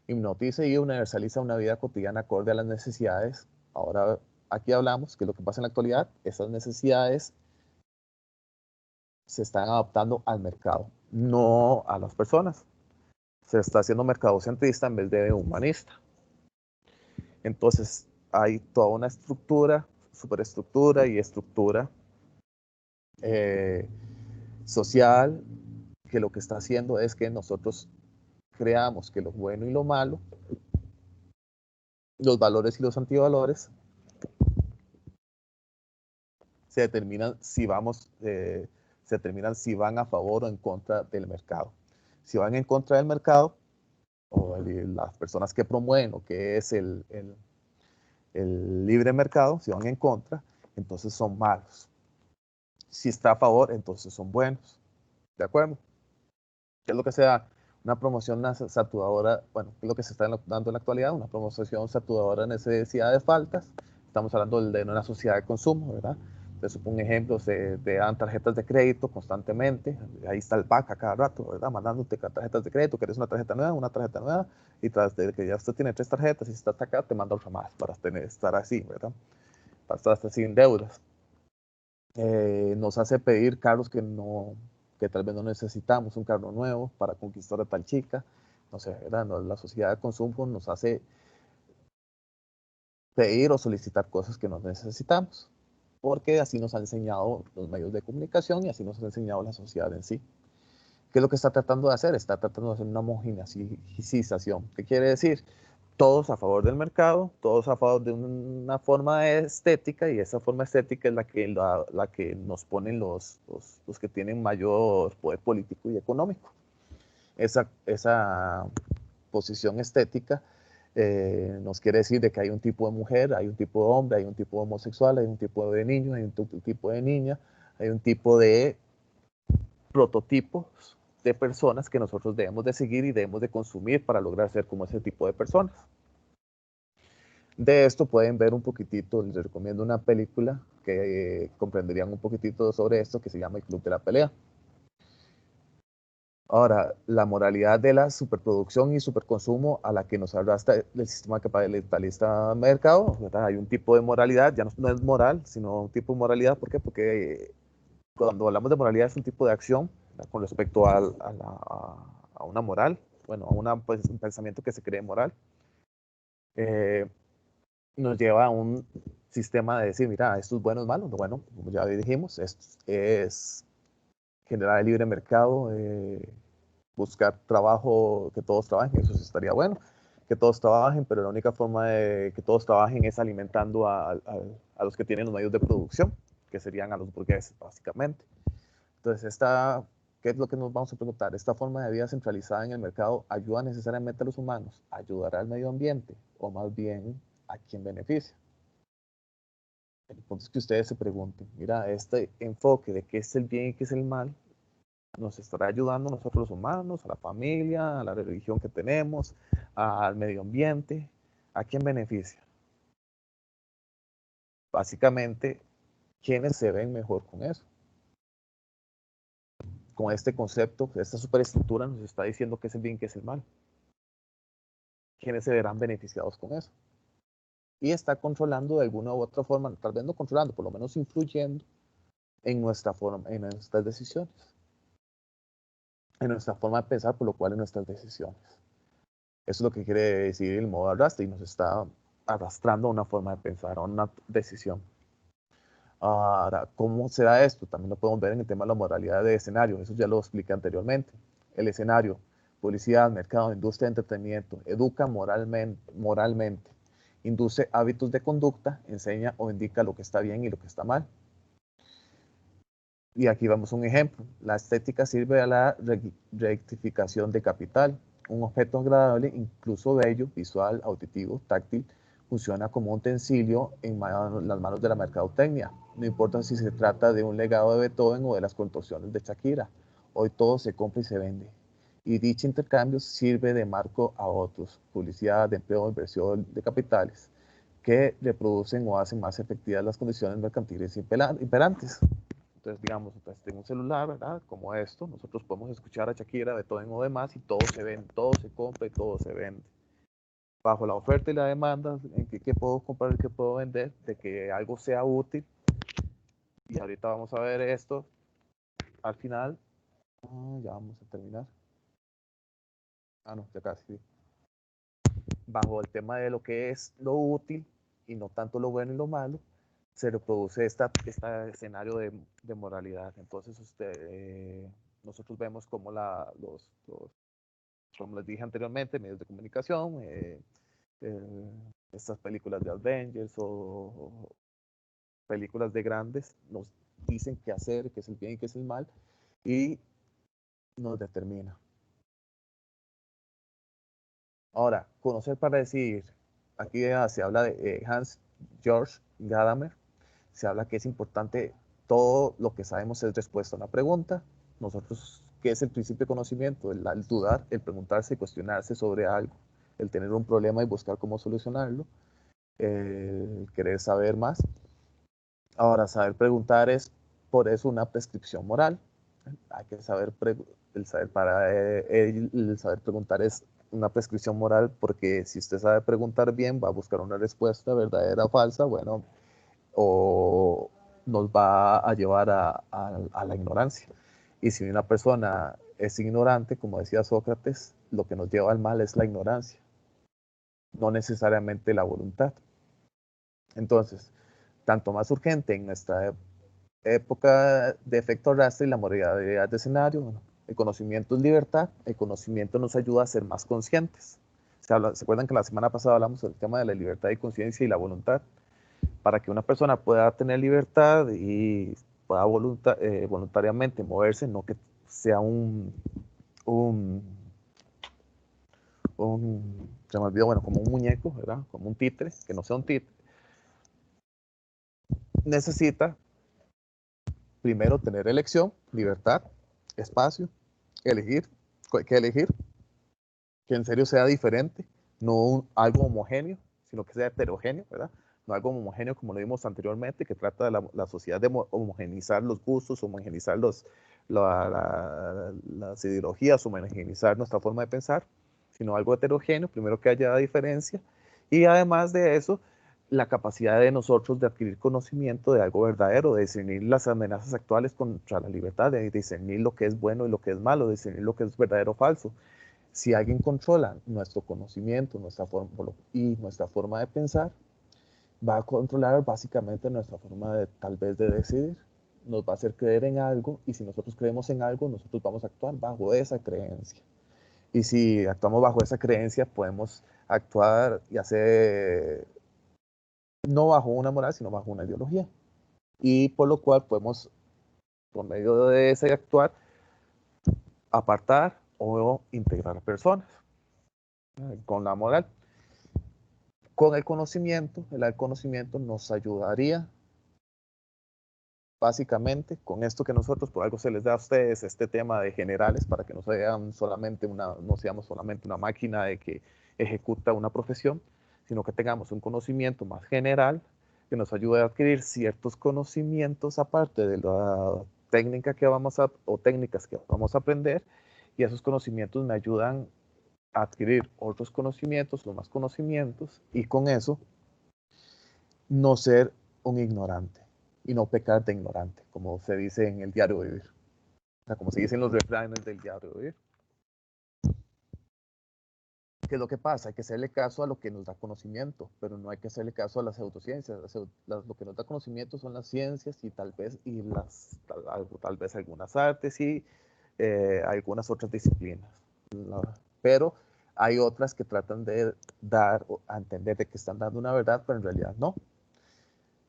Hipnotiza y universaliza una vida cotidiana acorde a las necesidades. Ahora, aquí hablamos que lo que pasa en la actualidad, esas necesidades se están adaptando al mercado, no a las personas. Se está haciendo mercadocentrista en vez de humanista. Entonces, hay toda una estructura, superestructura y estructura eh, social, que lo que está haciendo es que nosotros creamos que lo bueno y lo malo, los valores y los antivalores, se determinan si van a favor o en contra del mercado. Si van en contra del mercado, o las personas que promueven lo que es el libre mercado, si van en contra, entonces son malos. Si está a favor, entonces son buenos. ¿De acuerdo? ¿Qué es lo que se da? Una promoción saturadora, bueno, ¿qué es lo que se está dando en la actualidad? Una promoción saturadora de necesidad de faltas. Estamos hablando de una sociedad de consumo, ¿verdad? Te supongo un ejemplo, te dan tarjetas de crédito constantemente, ahí está el pack a cada rato, ¿verdad? Mandándote tarjetas de crédito, quieres una tarjeta nueva, y tras de que ya usted tiene 3 tarjetas y está acá, te manda otra más para estar así, ¿verdad? Para estar sin deudas. Nos hace pedir carros que tal vez no necesitamos, un carro nuevo para conquistar a tal chica, no sé, ¿verdad? La sociedad de consumo nos hace pedir o solicitar cosas que no necesitamos, porque así nos han enseñado los medios de comunicación y así nos ha enseñado la sociedad en sí. ¿Qué es lo que está tratando de hacer? Está tratando de hacer una homogeneización. ¿Qué quiere decir? Todos a favor del mercado, todos a favor de una forma estética, y esa forma estética es la que nos ponen los que tienen mayor poder político y económico. Esa posición estética nos quiere decir de que hay un tipo de mujer, hay un tipo de hombre, hay un tipo de homosexual, hay un tipo de niño, hay un tipo de niña, hay un tipo de prototipos de personas que nosotros debemos de seguir y debemos de consumir para lograr ser como ese tipo de personas. De esto pueden ver un poquitito, les recomiendo una película que comprenderían un poquitito sobre esto, que se llama El Club de la Pelea. Ahora, la moralidad de la superproducción y superconsumo a la que nos arrastra el sistema capitalista mercado, ¿verdad? Hay un tipo de moralidad, ya no es moral, sino un tipo de moralidad. ¿Por qué? Porque cuando hablamos de moralidad es un tipo de acción, ¿verdad? Con respecto a una moral, bueno, a pues, un pensamiento que se cree moral. Nos lleva a un sistema de decir, mira, esto es bueno, es malo. Bueno, como ya dijimos, esto es generar el libre mercado, buscar trabajo, que todos trabajen, eso sí estaría bueno, que todos trabajen, pero la única forma de que todos trabajen es alimentando a los que tienen los medios de producción, que serían a los burgueses, básicamente. Entonces, ¿qué es lo que nos vamos a preguntar? ¿Esta forma de vida centralizada en el mercado ayuda necesariamente a los humanos? ¿Ayudará al medio ambiente? ¿O más bien a quién beneficia? El punto es que ustedes se pregunten, mira, este enfoque de qué es el bien y qué es el mal, nos estará ayudando a nosotros los humanos, a la familia, a la religión que tenemos, al medio ambiente. ¿A quién beneficia? Básicamente, ¿quiénes se ven mejor con eso? Con este concepto, esta superestructura nos está diciendo qué es el bien y qué es el mal. ¿Quiénes se verán beneficiados con eso? Y está controlando de alguna u otra forma, tal vez no controlando, por lo menos influyendo en nuestra forma, en nuestras decisiones, en nuestra forma de pensar, por lo cual en nuestras decisiones. Eso es lo que quiere decir el modo arrastre, y nos está arrastrando a una forma de pensar, a una decisión. Ahora, ¿cómo se da esto? También lo podemos ver en el tema de la moralidad de escenario, eso ya lo expliqué anteriormente. El escenario, publicidad, mercado, industria de entretenimiento, educa moralmente, induce hábitos de conducta, enseña o indica lo que está bien y lo que está mal. Y aquí vamos a un ejemplo. La estética sirve a la rectificación de capital. Un objeto agradable, incluso bello, visual, auditivo, táctil, funciona como un utensilio en las manos de la mercadotecnia. No importa si se trata de un legado de Beethoven o de las contorsiones de Shakira. Hoy todo se compra y se vende. Y dicho intercambio sirve de marco a otros. Publicidad, de empleo, inversión de capitales, que reproducen o hacen más efectivas las condiciones mercantiles imperantes. Entonces, digamos, entonces, tengo un celular, ¿verdad? Como esto, nosotros podemos escuchar a Shakira, Beethoven o demás, y todo se vende, todo se compra y todo se vende. Bajo la oferta y la demanda, en qué puedo comprar y qué puedo vender, de que algo sea útil. Y ahorita vamos a ver esto. Al final, ya vamos a terminar. No, ya casi. Bajo el tema de lo que es lo útil y no tanto lo bueno y lo malo, se reproduce este escenario de moralidad. Entonces, nosotros vemos como como les dije anteriormente, medios de comunicación, estas películas de Avengers o películas de grandes, nos dicen qué hacer, qué es el bien y qué es el mal, y nos determina. Ahora, conocer para decidir. Aquí se habla de Hans Georg Gadamer. Se habla que es importante, todo lo que sabemos es respuesta a una pregunta. Nosotros, ¿qué es el principio de conocimiento? El dudar, el preguntarse y cuestionarse sobre algo, el tener un problema y buscar cómo solucionarlo, el querer saber más. Ahora, saber preguntar es por eso una prescripción moral. Hay que saber, el saber preguntar es una prescripción moral, porque si usted sabe preguntar bien, va a buscar una respuesta verdadera o falsa, bueno, o nos va a llevar a la ignorancia. Y si una persona es ignorante, como decía Sócrates, lo que nos lleva al mal es la ignorancia, no necesariamente la voluntad. Entonces, tanto más urgente en nuestra época de efecto arrastre y la modalidad de escenario, bueno, el conocimiento es libertad, el conocimiento nos ayuda a ser más conscientes. ¿Se acuerdan que la semana pasada hablamos del tema de la libertad y conciencia y la voluntad? Para que una persona pueda tener libertad y pueda voluntariamente moverse, no que sea un, se me olvidó, bueno, como un muñeco, ¿verdad? Como un títere, que no sea un títere, necesita primero tener elección, libertad, espacio, elegir, que elegir, que en serio sea diferente, no algo homogéneo, sino que sea heterogéneo, ¿verdad? No algo homogéneo como lo vimos anteriormente, que trata de la sociedad de homogenizar los gustos, homogenizar las ideologías, homogenizar nuestra forma de pensar, sino algo heterogéneo, primero que haya diferencia, y además de eso, la capacidad de nosotros de adquirir conocimiento de algo verdadero, de discernir las amenazas actuales contra la libertad, de discernir lo que es bueno y lo que es malo, de discernir lo que es verdadero o falso. Si alguien controla nuestro conocimiento, nuestra forma de pensar, va a controlar básicamente nuestra forma de tal vez de decidir. Nos va a hacer creer en algo, y si nosotros creemos en algo, nosotros vamos a actuar bajo esa creencia. Y si actuamos bajo esa creencia, podemos actuar y hacer no bajo una moral, sino bajo una ideología. Y por lo cual podemos, por medio de ese actuar, apartar o integrar a personas con la moral. Con el conocimiento nos ayudaría básicamente con esto que nosotros, por algo se les da a ustedes este tema de generales, para que no seamos solamente una máquina de que ejecuta una profesión, sino que tengamos un conocimiento más general que nos ayude a adquirir ciertos conocimientos aparte de la técnica que o técnicas que vamos a aprender, y esos conocimientos me ayudan a adquirir otros conocimientos, los más conocimientos, y con eso no ser un ignorante y no pecar de ignorante, como se dice en el diario vivir. O sea, como se dice en los refranes del diario vivir. ¿Qué es lo que pasa? Hay que hacerle caso a lo que nos da conocimiento, pero no hay que hacerle caso a las pseudociencias. Lo que nos da conocimiento son las ciencias y tal vez algunas artes y algunas otras disciplinas. Pero hay otras que tratan de dar a entender de que están dando una verdad, pero en realidad no.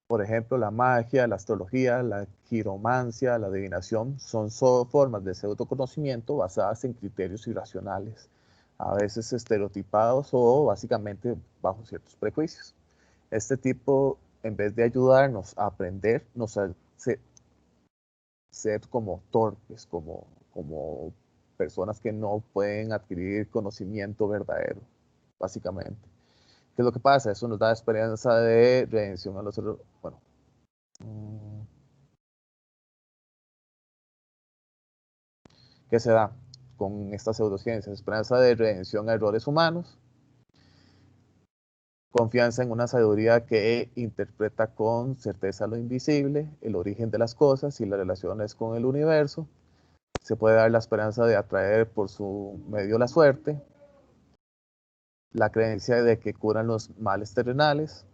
Por ejemplo, la magia, la astrología, la quiromancia, la adivinación son solo formas de pseudoconocimiento basadas en criterios irracionales, a veces estereotipados o básicamente bajo ciertos prejuicios. Este tipo, en vez de ayudarnos a aprender, nos hace ser como torpes, como personas que no pueden adquirir conocimiento verdadero, básicamente. ¿Qué es lo que pasa? Eso nos da esperanza de redención a los otros. Bueno, ¿qué se da con estas pseudociencias? Esperanza de redención a errores humanos, confianza en una sabiduría que interpreta con certeza lo invisible, el origen de las cosas y las relaciones con el universo. Se puede dar la esperanza de atraer por su medio la suerte, la creencia de que curan los males terrenales,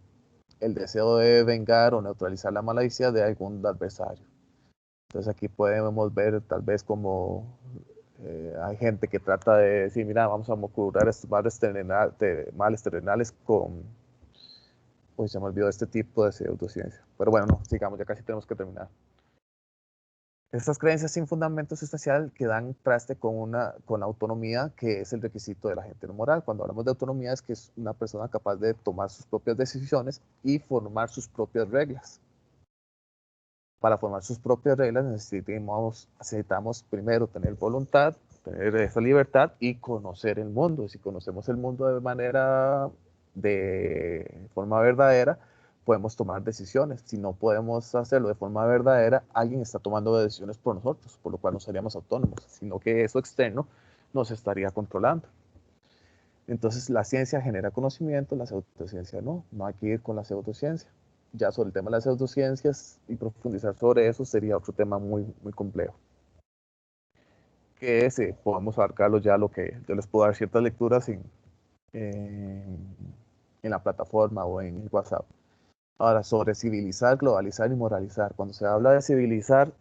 el deseo de vengar o neutralizar la malicia de algún adversario. Entonces aquí podemos ver tal vez como hay gente que trata de decir, mira, vamos a curar estos males terrenales con, uy, se me olvidó este tipo de pseudociencia. Pero bueno, no, sigamos, ya casi tenemos que terminar. Estas creencias sin fundamento sustancial que dan traste con la autonomía, que es el requisito de la gente no moral. Cuando hablamos de autonomía es que es una persona capaz de tomar sus propias decisiones y formar sus propias reglas. Para formar sus propias reglas necesitamos primero tener voluntad, tener esa libertad y conocer el mundo. Si conocemos el mundo de forma verdadera, podemos tomar decisiones. Si no podemos hacerlo de forma verdadera, alguien está tomando decisiones por nosotros, por lo cual no seríamos autónomos, sino que eso externo nos estaría controlando. Entonces la ciencia genera conocimiento, la pseudociencia no. No hay que ir con la pseudociencia. Ya sobre el tema de las pseudociencias y profundizar sobre eso sería otro tema muy, muy complejo. Que podemos abarcarlo ya lo que yo les puedo dar ciertas lecturas en la plataforma o en el WhatsApp. Ahora, sobre civilizar, globalizar y moralizar. Cuando se habla de civilizar,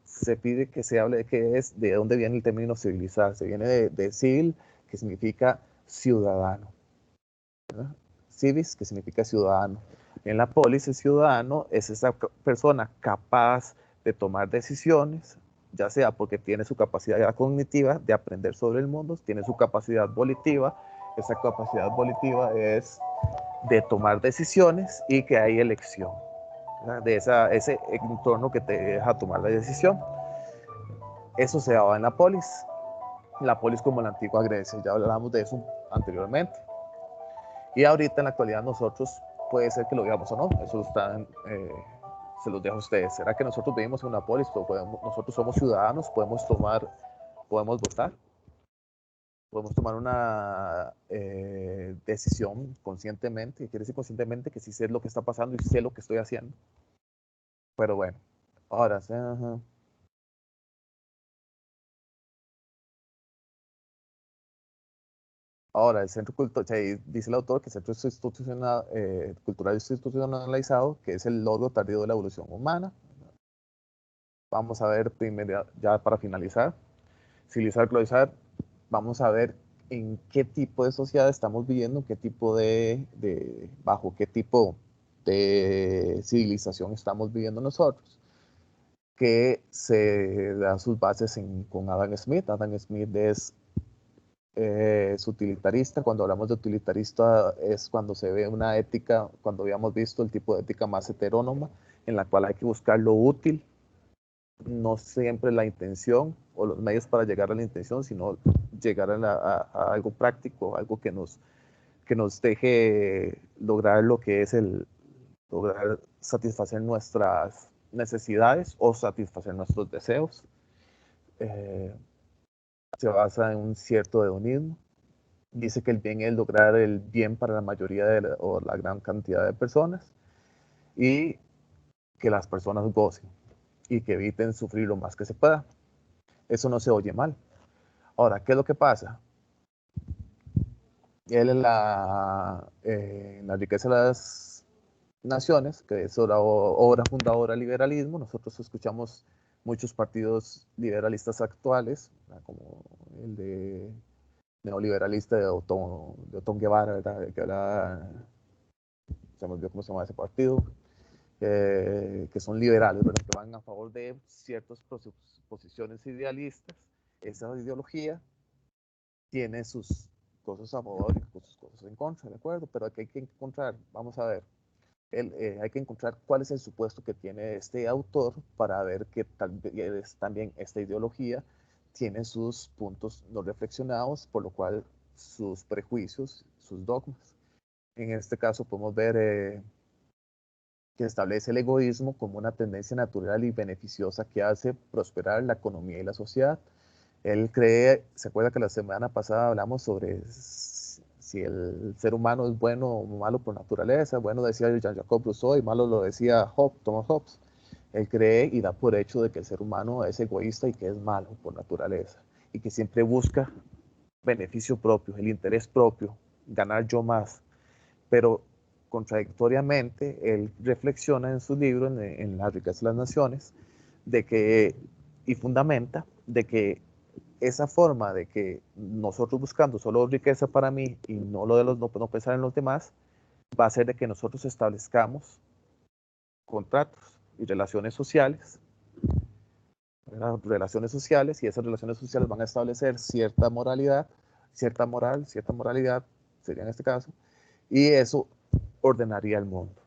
se pide que se hable de dónde viene el término civilizar. Se viene de civil, que significa ciudadano. ¿Verdad? Civis, que significa ciudadano. En la polis, el ciudadano es esa persona capaz de tomar decisiones, ya sea porque tiene su capacidad cognitiva de aprender sobre el mundo, tiene su capacidad volitiva. Esa capacidad volitiva es de tomar decisiones y que hay elección, ¿verdad? De ese entorno que te deja tomar la decisión. Eso se daba en la polis como en la antigua Grecia, ya hablamos de eso anteriormente. Y ahorita en la actualidad nosotros puede ser que lo digamos o no, eso se los dejo a ustedes. ¿Será que nosotros vivimos en una polis? Nosotros somos ciudadanos, podemos votar, podemos tomar una decisión conscientemente? Quiere decir conscientemente que sí sé lo que está pasando y sé lo que estoy haciendo. Pero bueno, ahora sí. Ahora, el centro cultural, dice el autor que el centro cultural institucionalizado, que es el logro tardío de la evolución humana. Vamos a ver primero, ya para finalizar, civilizar, globalizar, vamos a ver en qué tipo de sociedad estamos viviendo, bajo qué tipo de civilización estamos viviendo nosotros, que se da sus bases con Adam Smith. Adam Smith es utilitarista. Cuando hablamos de utilitarista es cuando se ve una ética, cuando habíamos visto el tipo de ética más heterónoma, en la cual hay que buscar lo útil, no siempre la intención o los medios para llegar a la intención, sino llegar a algo práctico, algo que nos deje lograr lo que es lograr satisfacer nuestras necesidades o satisfacer nuestros deseos. Se basa en un cierto hedonismo. Dice que el bien es lograr el bien para la mayoría o la gran cantidad de personas y que las personas gocen y que eviten sufrir lo más que se pueda. Eso no se oye mal. Ahora, ¿qué es lo que pasa? Él en la riqueza de las naciones, que es obra fundadora del liberalismo, nosotros escuchamos muchos partidos liberalistas actuales, como el de neoliberalista de Otón Guevara, ¿verdad? Que ahora se me olvidó cómo se llama ese partido, que son liberales, ¿verdad? Que van a favor de ciertas posiciones idealistas. Esa ideología tiene sus cosas a favor y sus cosas en contra, ¿de acuerdo? Pero aquí hay que encontrar, vamos a ver, hay que encontrar cuál es el supuesto que tiene este autor para ver que también esta ideología tiene sus puntos no reflexionados, por lo cual sus prejuicios, sus dogmas. En este caso podemos ver que establece el egoísmo como una tendencia natural y beneficiosa que hace prosperar la economía y la sociedad. Él cree, se acuerda que la semana pasada hablamos sobre si el ser humano es bueno o malo por naturaleza. Bueno, decía Jean-Jacques Rousseau, y malo lo decía Thomas Hobbes. Él cree y da por hecho de que el ser humano es egoísta y que es malo por naturaleza y que siempre busca beneficio propio, el interés propio, ganar yo más. Pero contradictoriamente, él reflexiona en su libro, en La riqueza de las naciones, y fundamenta de que esa forma de que nosotros buscando solo riqueza para mí y no lo de no pensar en los demás, va a hacer de que nosotros establezcamos contratos y relaciones sociales las relaciones sociales, y esas relaciones sociales van a establecer cierta moralidad, cierta moralidad sería en este caso, y eso ordenaría el mundo.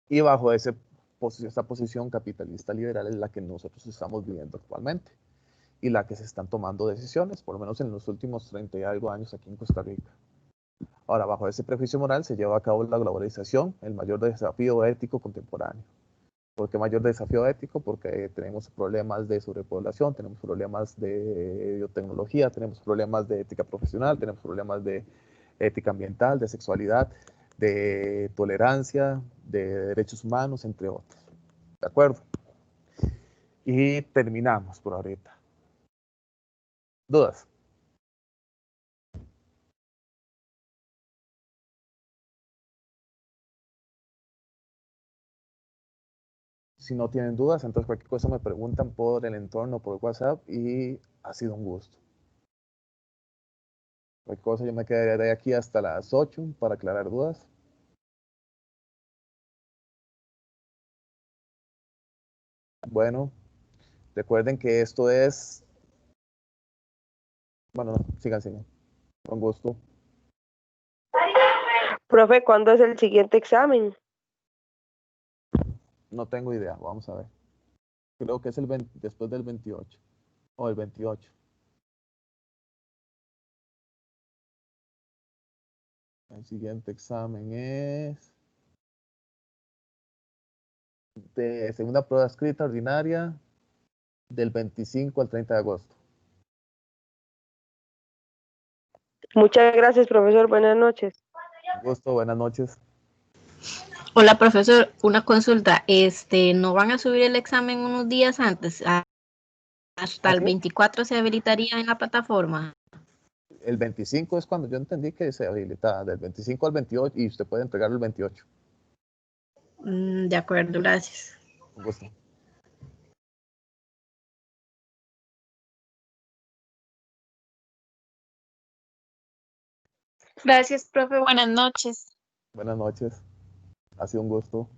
Y bajo esta posición capitalista liberal es la que nosotros estamos viviendo actualmente y la que se están tomando decisiones, por lo menos en los últimos 30 y algo años aquí en Costa Rica. Ahora, bajo ese prejuicio moral se lleva a cabo la globalización, el mayor desafío ético contemporáneo. ¿Por qué mayor desafío ético? Porque tenemos problemas de sobrepoblación, tenemos problemas de biotecnología, tenemos problemas de ética profesional, tenemos problemas de ética ambiental, de sexualidad, de tolerancia, de derechos humanos, entre otros. ¿De acuerdo? Y terminamos por ahorita. ¿Dudas? Si no tienen dudas, entonces cualquier cosa me preguntan por el entorno, por WhatsApp, y ha sido un gusto. Cualquier cosa yo me quedaré aquí hasta las 8 para aclarar dudas. Bueno, recuerden que esto es... Bueno, no, sigan, sigan. Con gusto. Profe, ¿cuándo es el siguiente examen? No tengo idea, vamos a ver. Creo que es después del 28 o el 28. El siguiente examen es de segunda prueba escrita ordinaria del 25 al 30 de agosto. Muchas gracias, profesor. Buenas noches. Un gusto, buenas noches. Hola, profesor, una consulta. ¿No van a subir el examen unos días antes? Hasta el ¿Sí? 24 se habilitaría en la plataforma. El 25 es cuando yo entendí que se habilitaba, del 25 al 28, y usted puede entregarlo el 28. De acuerdo, gracias. Un gusto. Gracias, profe. Buenas noches. Buenas noches. Ha sido un gusto.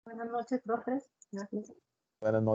Buenas noches, profes. Gracias. Buenas noches.